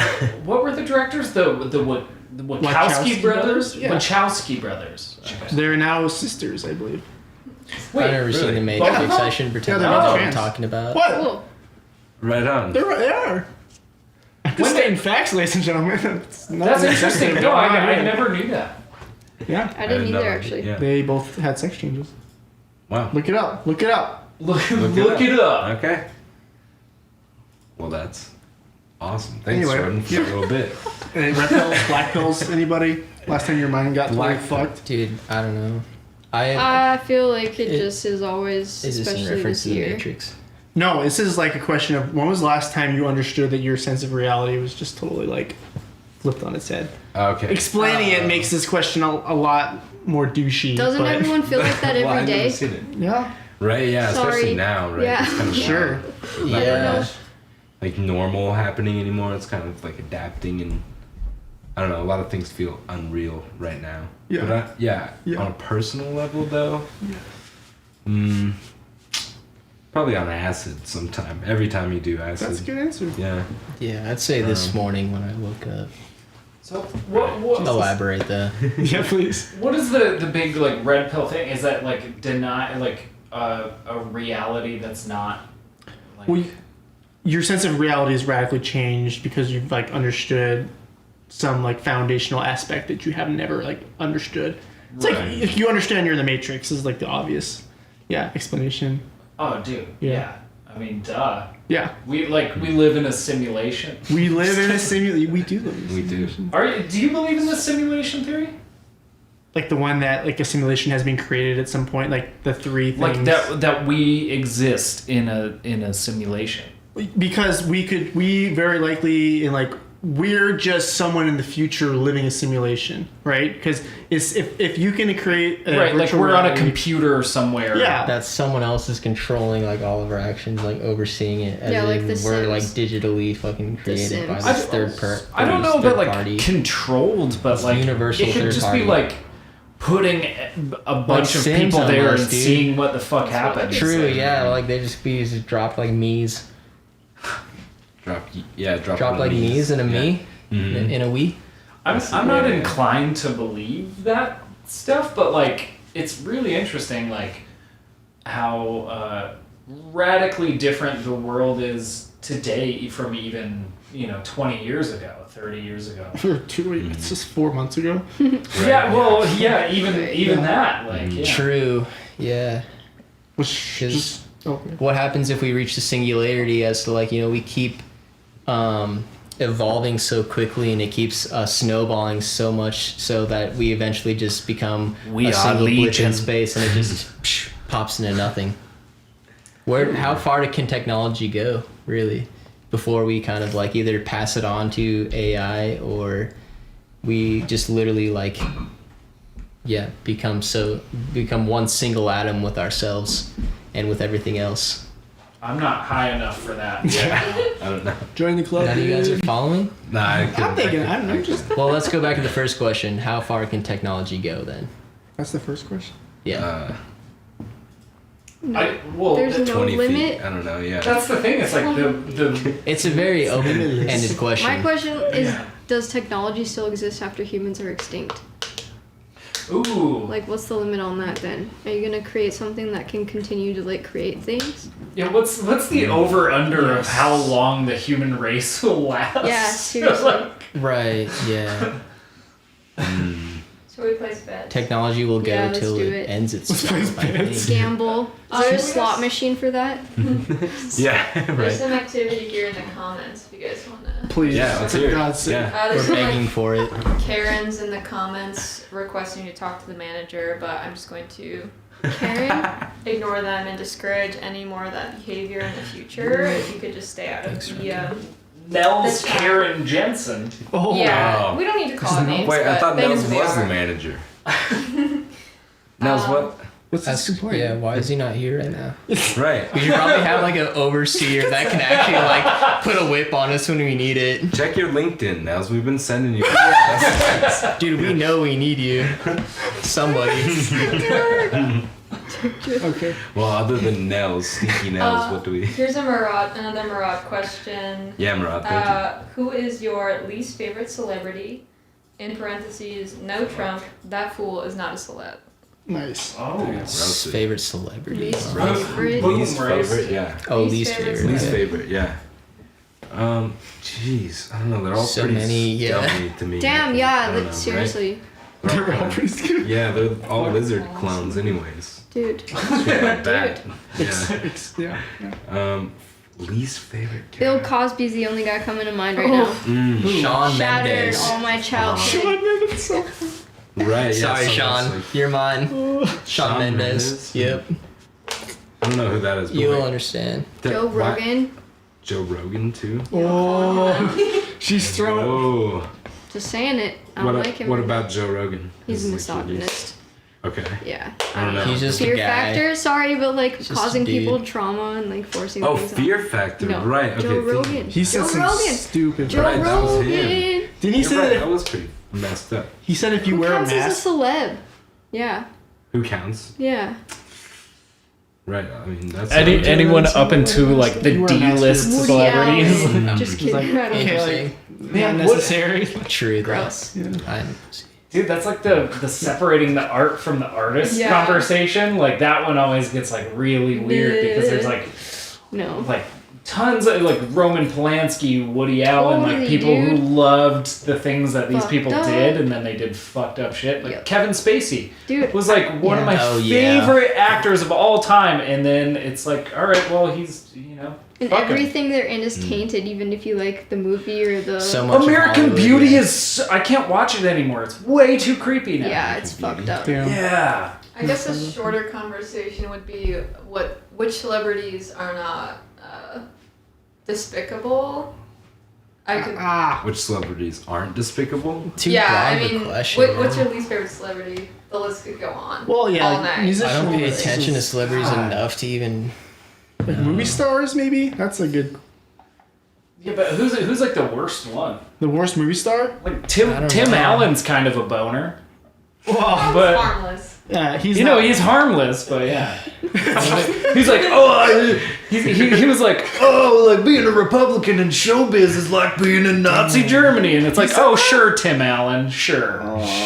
were the directors? The Wachowski Wachowski brothers? brothers? Yeah. Wachowski brothers. Okay. They're now sisters, I believe. Wait, I've never seen really? The Matrix. Both of I them? shouldn't pretend Yeah, I they're know both what I'm trans. talking about. What? Cool. Right on. They are. I'm just stating facts, ladies and gentlemen. It's not that's insensitive. interesting. No, I never knew that. Yeah. I didn't know. either, actually. Yeah. They both had sex changes. Wow. Look it up. Look it up. Look Look it up. Okay. Well, that's awesome. Thanks, Anyway, Jordan, for a little bit. Red pills, black pills, anybody? Last time your mind got Black totally fucked? Dude, I don't know. I I feel like it It- just is always, is this in especially reference this to The year. Matrix? No, this is like a question of when was the last time you understood that your sense of reality was just totally like flipped on its head? Okay. Explaining it makes this question a lot more douchey. Doesn't but- everyone feel like that Well, every I've never day? seen it. Yeah. Right. Yeah. Especially Sorry. now. Right. Yeah. It's kind of Sure. not Yeah. like normal happening anymore. It's kind of like adapting, and I don't know. A lot of things feel unreal right now. Yeah. But yeah. On a personal level, though. Probably on acid sometime. Every time you do acid. That's a good answer. Yeah. Yeah, I'd say this morning when I woke up. So what Elaborate though. Yeah, please. what is the big like red pill thing? Is that like deny like a reality that's not like Well, your sense of reality has radically changed because you've like understood some like foundational aspect that you have never like understood. It's like Right. if you understand you're in the Matrix is like the obvious, explanation. oh dude Yeah. yeah. I mean duh. Yeah, We live in a simulation. we live in a simulation. We do live in a We do. simulation. Do you believe in the simulation theory? Like the one that like a simulation has been created at some point. Like the three things. Like that we exist in a simulation. Because we very likely in like we're just someone in the future living a simulation, right? Because it's if you can create a Right, like virtual we're on a reality- computer somewhere. Yeah. That someone else is controlling like all of our actions, like overseeing it. As Yeah, like in The we're like Sims. digitally fucking created by Sims. this third I don't know third about like party. controlled, but It's like universal it could third just party. be like putting a bunch of Sims people there almost, and dude. seeing what the fuck happens. True, yeah, like they just drop like me's. Drop Drop like me's in a me? Mhm. In a we? I'm not inclined to believe that stuff, but like it's really interesting, like how radically different the world is today from even 20 years ago, 30 years ago. It's just 4 months ago. Yeah, well, yeah, even that, like, yeah. True, yeah. Which Because okay. what happens if we reach the singularity as to like, we keep evolving so quickly and it keeps snowballing so much so that we eventually just become We a are single blip legion. in space and it just pops into nothing. How far can technology go, really, before we kind of like either pass it on to AI or we just literally like, become one single atom with ourselves and with everything else. I'm not high enough for that. Yeah, I don't know. Join the club. None of you guys are following? Nah, I'm thinking. I'm just. Well, let's go back to the first question. How far can technology go then? That's the first question. Yeah. There's no 20 limit. feet. I don't know. Yeah. That's the thing. It's like the It's a very open-ended question. My question is, Yeah. does technology still exist after humans are extinct? ooh. Like, what's the limit on that then? Are you gonna create something that can continue to like create things? Yeah, what's the over under of how long the human race will last? Yeah, seriously. Right, yeah. So we place bets. Technology will go Yeah, let's till do it it. ends its life, I think. Gamble. Is there a we slot just- machine for that? Yeah. There's Right. some activity here in the comments if you guys want to. Please. Yeah. Let's hear it. God's sake. Yeah. There's We're some begging for it. Karen's in the comments requesting to talk to the manager, but I'm just going to Karen? ignore them and discourage any more of that behavior in the future. If you could just stay out of the. Nels That's fine. Karen Jensen. Oh. Yeah, wow. we don't need to call it names. Wait, I but thought things Nels they was are. the manager. Nels, what? What's That's, this complaint? yeah, why is he not here right now? Right. We should probably have like an overseer that can actually like put a whip on us when we need it. Check your LinkedIn, Nels. We've been sending you. Dude, we know we need you. Somebody. Okay. Well, other than Nels, sneaky Nels, what do we? Here's another Murad question. Yeah, Murad, thank you. Who is your least favorite celebrity? In parentheses, no Trump. That fool is not a celeb. Nice. Oh. Roasted. Favorite celebrity. Least Roast. favorite. Boom. Least Roast. favorite, yeah. Oh, Least least favorite favorite. Least okay. favorite, yeah. Jeez, I don't know. They're all So pretty many, yeah. scummy to me. Damn, I yeah, don't like know, seriously. They're all pretty scary. Yeah, they're all lizard clones, anyways. Dude. Shit like that. Yeah. Yeah. Least favorite Bill character. Cosby's the only guy coming to mind right now. Sean Shattered Mendes. all my childhood. Right. Yeah. Sorry, so Sean. it's like- You're mine. Sean Shawn Mendes. Mendes? Yep. I don't know who that is. But You'll wait, understand. Joe why- Rogan. Joe Rogan too. Oh. She's throwing. Oh. Just saying it. I don't like him. What about Joe Rogan? He's a His, like, misogynist. Okay. Yeah. I don't know. He's just a Fear guy. factor, sorry, but like Just a causing dude. people trauma and like forcing Oh, things Fear on. Factor. No. Right. Okay. Joe thank you. Rogan. He said Joe some Rogan. stupid. Joe Right, that was him. Rogan. Didn't he You're say right, that? that was pretty messed up. He said if you Who wear a counts mask. as a celeb? Yeah. Who counts? Yeah. Right. I mean, that's. Anyone up into like the You wear a mask D-list for- Woody celebrities? Allen. Just kidding. like, I don't know. Interesting. Man, Not necessary. True, though. Gross. Dude, that's like the separating the art from the artist Yeah. conversation. Like that one always gets like really weird because there's No. like tons of like Roman Polanski, Woody Allen, like Totally, people who dude. loved the things that these Fucked people up. did and then they did fucked up shit. Like Yep. Kevin Spacey Dude. was like one of my Oh, yeah. favorite actors of all time, and then it's like, all right, well he's And fuck him. everything they're in is tainted, even if you like the movie or the. So much of American Hollywood, Beauty yeah. is I can't watch it anymore. It's way too creepy now. Yeah, it's fucked up. Damn. Yeah. I guess a shorter conversation would be which celebrities are not despicable. I could. Which celebrities aren't despicable? Too yeah, broad I of a mean, question. what's your least favorite celebrity? The list could go on. Well, yeah, all like, night. musicians. I don't pay is- attention to celebrities God. enough to even. Like movie stars, maybe. That's a good. Yeah, but who's like the worst one? The worst movie star. Like I Tim don't know. Allen's kind of a boner. Well, But harmless. yeah, he's you know he's harmless, but yeah. He's like, oh, he was like, oh, like being a Republican in showbiz is like being in Nazi Germany, and it's like, oh, sure, Tim Allen, sure.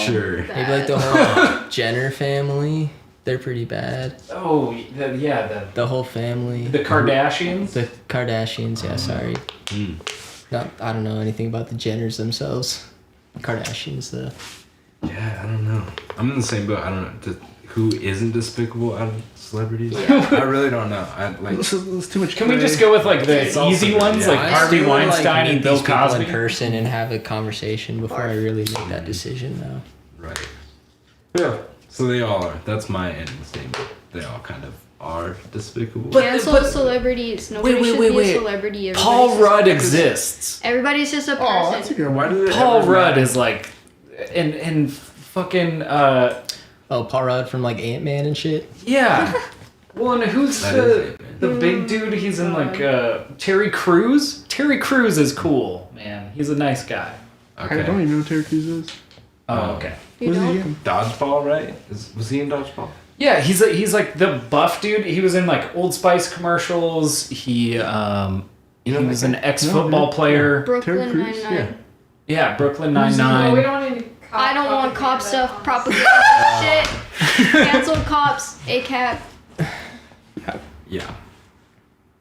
Sure. Maybe like the whole Jenner family. They're pretty bad. Oh, yeah, The whole family. the Kardashians. The Kardashians, yeah, sorry. I don't know anything about the Jenners themselves. Kardashians, though. Yeah, I don't know. I'm in the same boat. I don't know. Who isn't despicable out of celebrities? I really don't know. It's too much. Can we just go with like the It's also easy good, ones, yeah. like I Harvey still would, Weinstein meet and Bill these people Cosby? in person and have a conversation before I really make that decision, though. Right. Yeah. So they all are. That's my ending statement. They all kind of are despicable. Cancel celebrities. Nobody should be a celebrity. Paul Everybody's Rudd just- exists. Everybody's just a person. Oh, that's a good one. Why do they Paul ever Rudd matter? is like, and fucking Oh, Paul Rudd from like Ant-Man and shit? yeah. Well, and who's That the is it, big dude? He's in like Terry Crews. Terry Crews is cool, man. He's a nice guy. I don't even know who Terry Crews is. Oh, okay. You What is he don't? in? Dodgeball, right? Was he in Dodgeball? Yeah, he's like the buff dude. He was in like Old Spice commercials. He You know he was that an guy? ex-football No, player. Brooklyn Terry Crews? Nine-Nine. Yeah, Brooklyn No, we Nine-Nine. don't need cop I don't want cop propaganda stuff. on Propaganda shit. Cancel cops. ACAB. Yeah.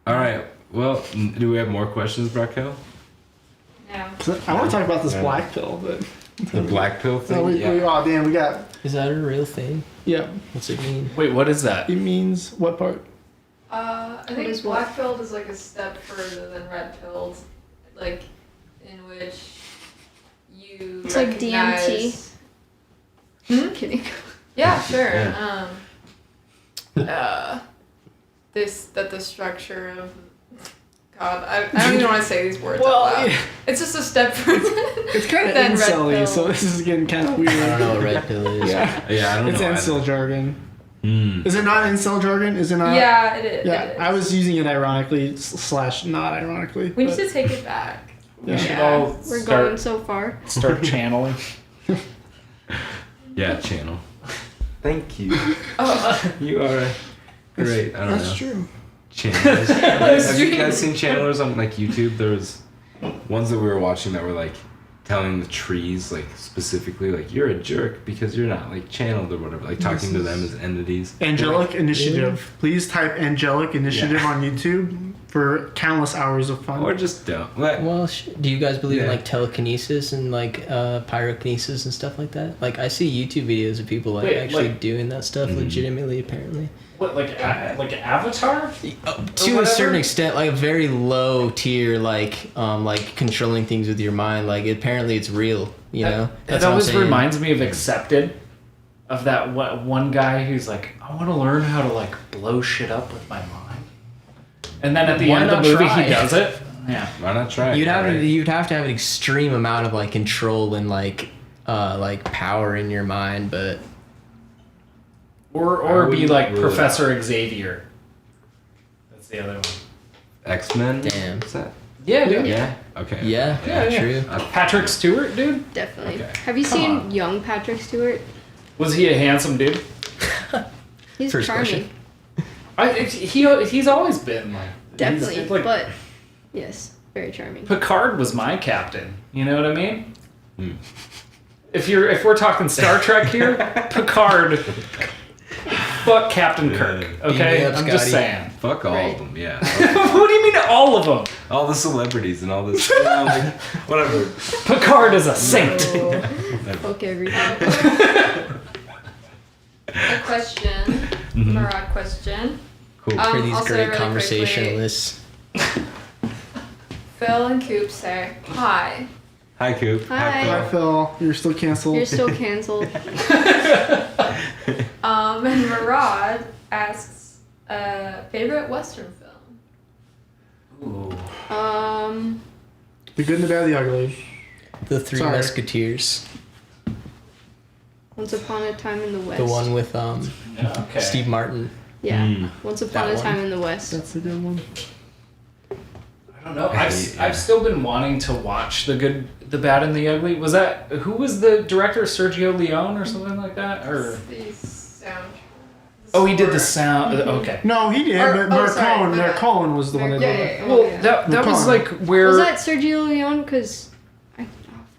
All right. Well, do we have more questions, Raquel? No. So, I want to talk about this black pill, but The black pill thing? no, oh damn, we got Is that a real thing? yeah. What's it mean? Wait, what is that? It means what part? I What think is what? black pilled is like a step further than red pilled, like in which you It's like recognize- Kidding. Yeah, sure. Yeah. That the structure of God, I don't even want to say these words out loud. Yeah. It's just a step further. It's kind of Then red incel-y, pill. so this is getting kind of weird. I don't know what red pill is. Yeah, Yeah, I don't it's know. incel jargon. Hmm. Is it not incel jargon? Is it not? Yeah, it is. Yeah, it is. I was using it ironically / not ironically. We need but- to take it back. We Yeah. should all We're going start so far. channeling. Yeah, channel. Thank you. Oh, You are great. I don't know. That's true. Channelers. Have you guys seen channelers on like YouTube? There was ones that we were watching that were like telling the trees like specifically like you're a jerk because you're not like channeled or whatever, like talking to them as entities. Angelic Initiative. Please type Angelic Initiative on YouTube for countless hours of fun. Or just don't. Like, Well, do you guys believe in Yeah. like telekinesis and like pyrokinesis and stuff like that? Like I see YouTube videos of people like Wait, actually like- doing that stuff legitimately, apparently. What, like Avatar? To a whatever? certain extent, like a very low tier, like controlling things with your mind. Like apparently it's real, you know. That That's what I'm always saying. reminds me of Accepted, of that one guy who's like, I want to learn how to like blow shit up with my mind, and then at the Why end of the not movie try? he does it. Yeah. why not try it? You'd have right? you'd have to have an extreme amount of like control and like power in your mind, but Or I be wouldn't like rule it Professor Xavier. That's the other one. X-Men? Damn. What's that? Yeah, dude. Yeah. Okay. yeah, Yeah. true. Patrick Stewart, dude. Definitely. Okay. Have you Come seen on. young Patrick Stewart? Was he a handsome dude? He's First charming. question. He's always been like Definitely. he's like, But yes, very charming. Picard was my captain. You know what I mean? Hmm. If we're talking Star Trek here, Picard. Fuck Captain Kirk. Okay, Beam me up, I'm just Scotty. saying. Fuck all Right. of them, yeah. What do you mean all of them? All the celebrities and all this. You know, like, whatever. Picard is a saint. Fuck everything. a question, Mhm. Murad question. Cool. For these Also great really conversationalists. Phil and Coop say hi. Hi, Coop. Hi. Hi, Phil. You're still canceled. You're still canceled. And Murad asks, favorite Western film. Ooh. The Good, the Bad, the Ugly. The Three Sorry. Musketeers. Once Upon a Time in the West. The one with Okay. Steve Martin. Yeah. Mm. Once Upon That a Time one. in the West. That's a good one. I don't know. I've still been wanting to watch The Good, the Bad, and the Ugly. Was that who was the director? Sergio Leone or something like that? Or The sound. oh, he did the sound. Okay. No, he did, but Mark Cohen was the one that did it. Well, that was like where. Was that Sergio Leone? Because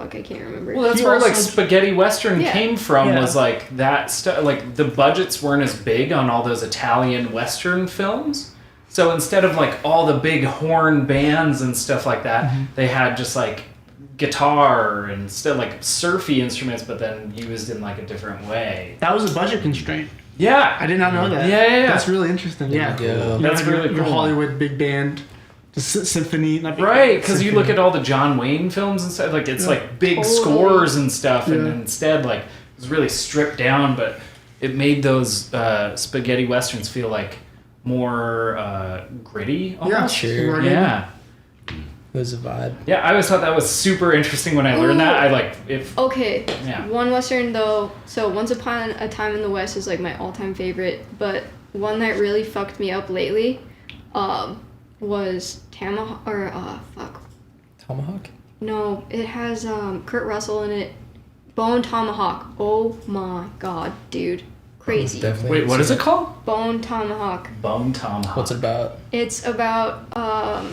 I can't remember. Well, that's He where like also- spaghetti western came from. Yeah. Was like that stuff. Like the budgets weren't as big on all those Italian western films. So instead of like all the big horn bands and stuff like that, they had just like guitar and still like surfy instruments, but then used in like a different way. That was a budget constraint. Yeah, I did not know that. Yeah. That's really interesting. Yeah. Yeah. That's really your cool. Hollywood big band, the symphony. Not big Right, band, because you symphony. look at all the John Wayne films and stuff, like it's like big Totally. scores and stuff, and Yeah. instead like it was really stripped down, but it made those spaghetti westerns feel like more gritty Yeah, almost. Sure. Yeah. It was a vibe. Yeah, I always thought that was super interesting when I learned that. I like if Okay, Yeah. one Western though. So Once Upon a Time in the West is like my all-time favorite, but one that really fucked me up lately, was Tomahawk? No, it has Kurt Russell in it. Bone Tomahawk. Oh my god, dude, crazy. Definitely. wait, what is it called? Bone Tomahawk. Bone Tomahawk. What's it about? It's about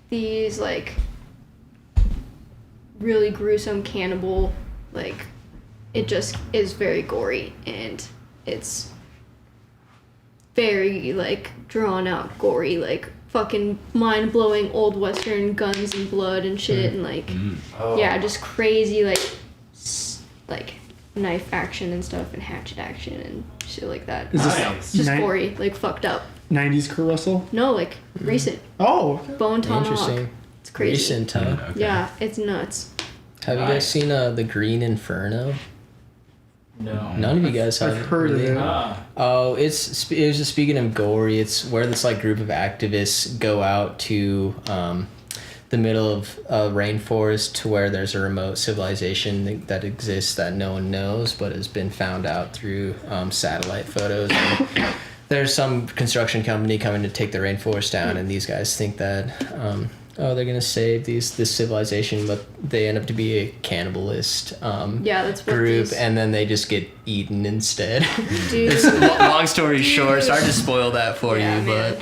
these like really gruesome cannibal, like it just is very gory and it's very like drawn out gory, like fucking mind blowing old western guns and blood and shit and like Oh. yeah, just crazy like knife action and stuff and hatchet action and shit like that. Is this Nice. Just ni- gory, like fucked up. 90s Kurt Russell? No, like recent. Oh, okay. Bone Tomahawk. Interesting. It's crazy. Recent, huh? Okay. Yeah, it's nuts. Have you guys seen The Green Inferno? No. None of you guys have. I've heard of really? it. Ah. Oh, it was just speaking of gory. It's where this like group of activists go out to the middle of a rainforest to where there's a remote civilization that exists that no one knows, but has been found out through satellite photos. And there's some construction company coming to take the rainforest down, and these guys think that they're gonna save this civilization, but they end up to be a cannibalist Yeah, that's what group, these- and then they just get eaten instead. Dude. Long story short, sorry to spoil that for Yeah, you, man.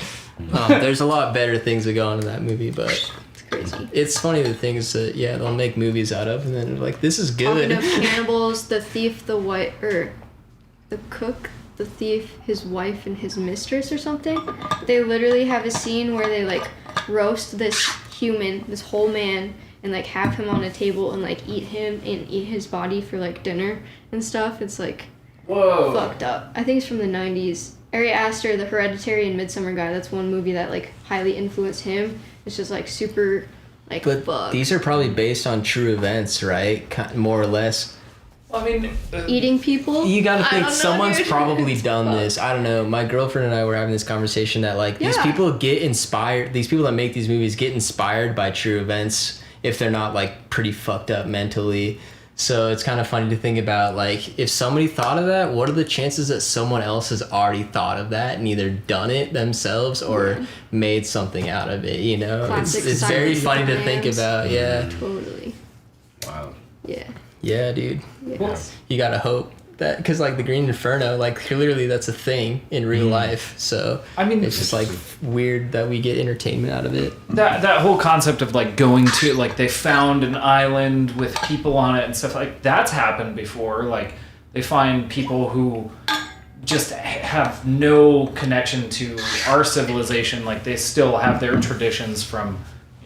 but there's a lot better things that go on in that movie. But It's crazy. it's funny the things that they'll make movies out of, and then they're like, this is Talking good. of cannibals, the thief, the cook, the thief, his wife, and his mistress or something. They literally have a scene where they like roast this human, this whole man, and like have him on a table and like eat him and eat his body for like dinner and stuff. It's like Whoa. fucked up. I think it's from the 90s. Ari Aster, the Hereditary and Midsummer guy, that's one movie that like highly influenced him. It's just like super like But fucked. these are probably based on true events, right? More or less. I mean, Eating people. You gotta I think don't know, someone's dude. probably It's done fucked. this. I don't know. My girlfriend and I were having this conversation that like these Yeah. people get inspired. These people that make these movies get inspired by true events if they're not like pretty fucked up mentally. So it's kind of funny to think about like if somebody thought of that, what are the chances that someone else has already thought of that and either done it themselves or made something out of it? You know, Classic it's very silence funny of to the think lambs. about. Yeah, Totally. Wow. Yeah. yeah, dude. Yes. You gotta hope that because like the Green Inferno, like clearly that's a thing in real life. So I mean, it's just like weird that we get entertainment out of it. that whole concept of like going to like they found an island with people on it and stuff like that's happened before. Like they find people who just have no connection to our civilization. Like they still have their traditions from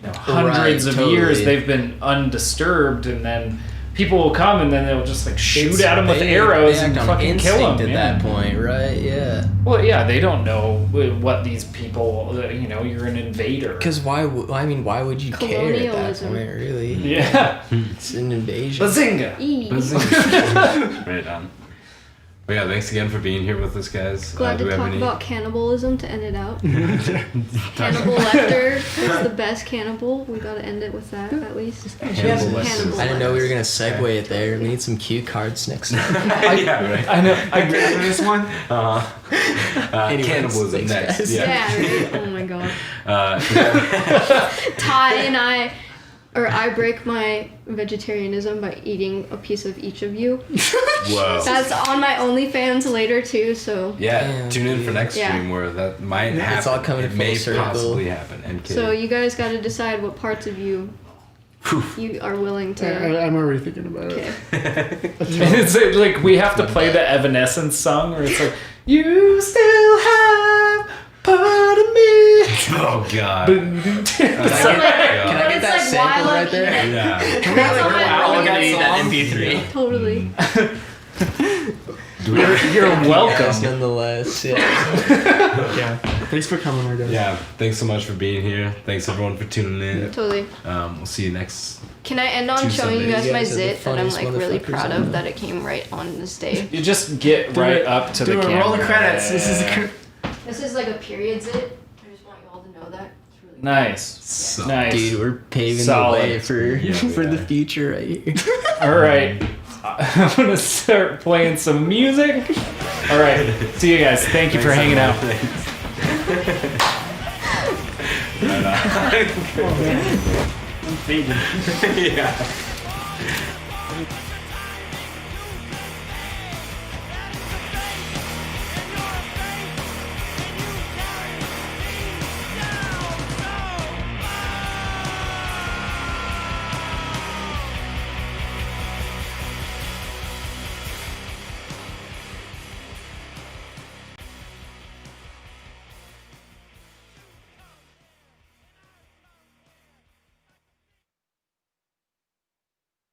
hundreds of totally. years. They've been undisturbed, and then people will come and then they'll just like shoot at them with They arrows act and on fucking kill them. instinct at that point, right? Yeah. Well, yeah, they don't know what these people. You're an invader. Because why would you care at that Colonialism. point? Really? Yeah, It's an invasion. bazinga. E. Right on. But yeah, thanks again for being here with us, guys. Glad Do to we have talk any? about cannibalism to end it out. Cannibal Lecter is the best cannibal. We gotta end it with that at least. Hannibal Lecter. Cannibal I didn't know we were Lecter. gonna segue it there. We need some cue cards next time. Yeah, right. I know. Ready for this one? Anyways, Cannibalism thanks, next. guys. Yeah. Yeah, right? Oh my god. Yeah. Ty and I break my vegetarianism by eating a piece of each of you. Whoa. That's on my OnlyFans later too, so. Yeah, Damn, tune in for next Yeah. stream where that might happen. It's all coming it full may circle. possibly happen. And So you guys gotta decide what parts of you you are willing to. I'm already thinking about it. Okay. It's like we have to play the Evanescence song where it's like, you still have part of me. Oh god. It's Can I But get it's that like sample while right I'm there? eating. Yeah. That's on my We're all OnlyFans. gonna need that MP3. Totally. You're Yes, welcome. nonetheless. Yeah. Yeah. Thanks for coming, my guys. Yeah. Thanks so much for being here. Thanks everyone for tuning in. Totally. We'll see you next. Can I end on Two showing you Sundays. guys my You guys are the zit that I'm funniest like really motherfuckers proud I of know. that it came right on this day? You just get right up to the camera. Roll the credits. This is This is like a period zit. I just want you all to know that. It's really Nice. So, Nice. Dude, we're paving Solid. the way for Yeah, we for the are. future right here. All right. I'm gonna start playing some music. All right. See you guys. Thank you for hanging out. Yeah.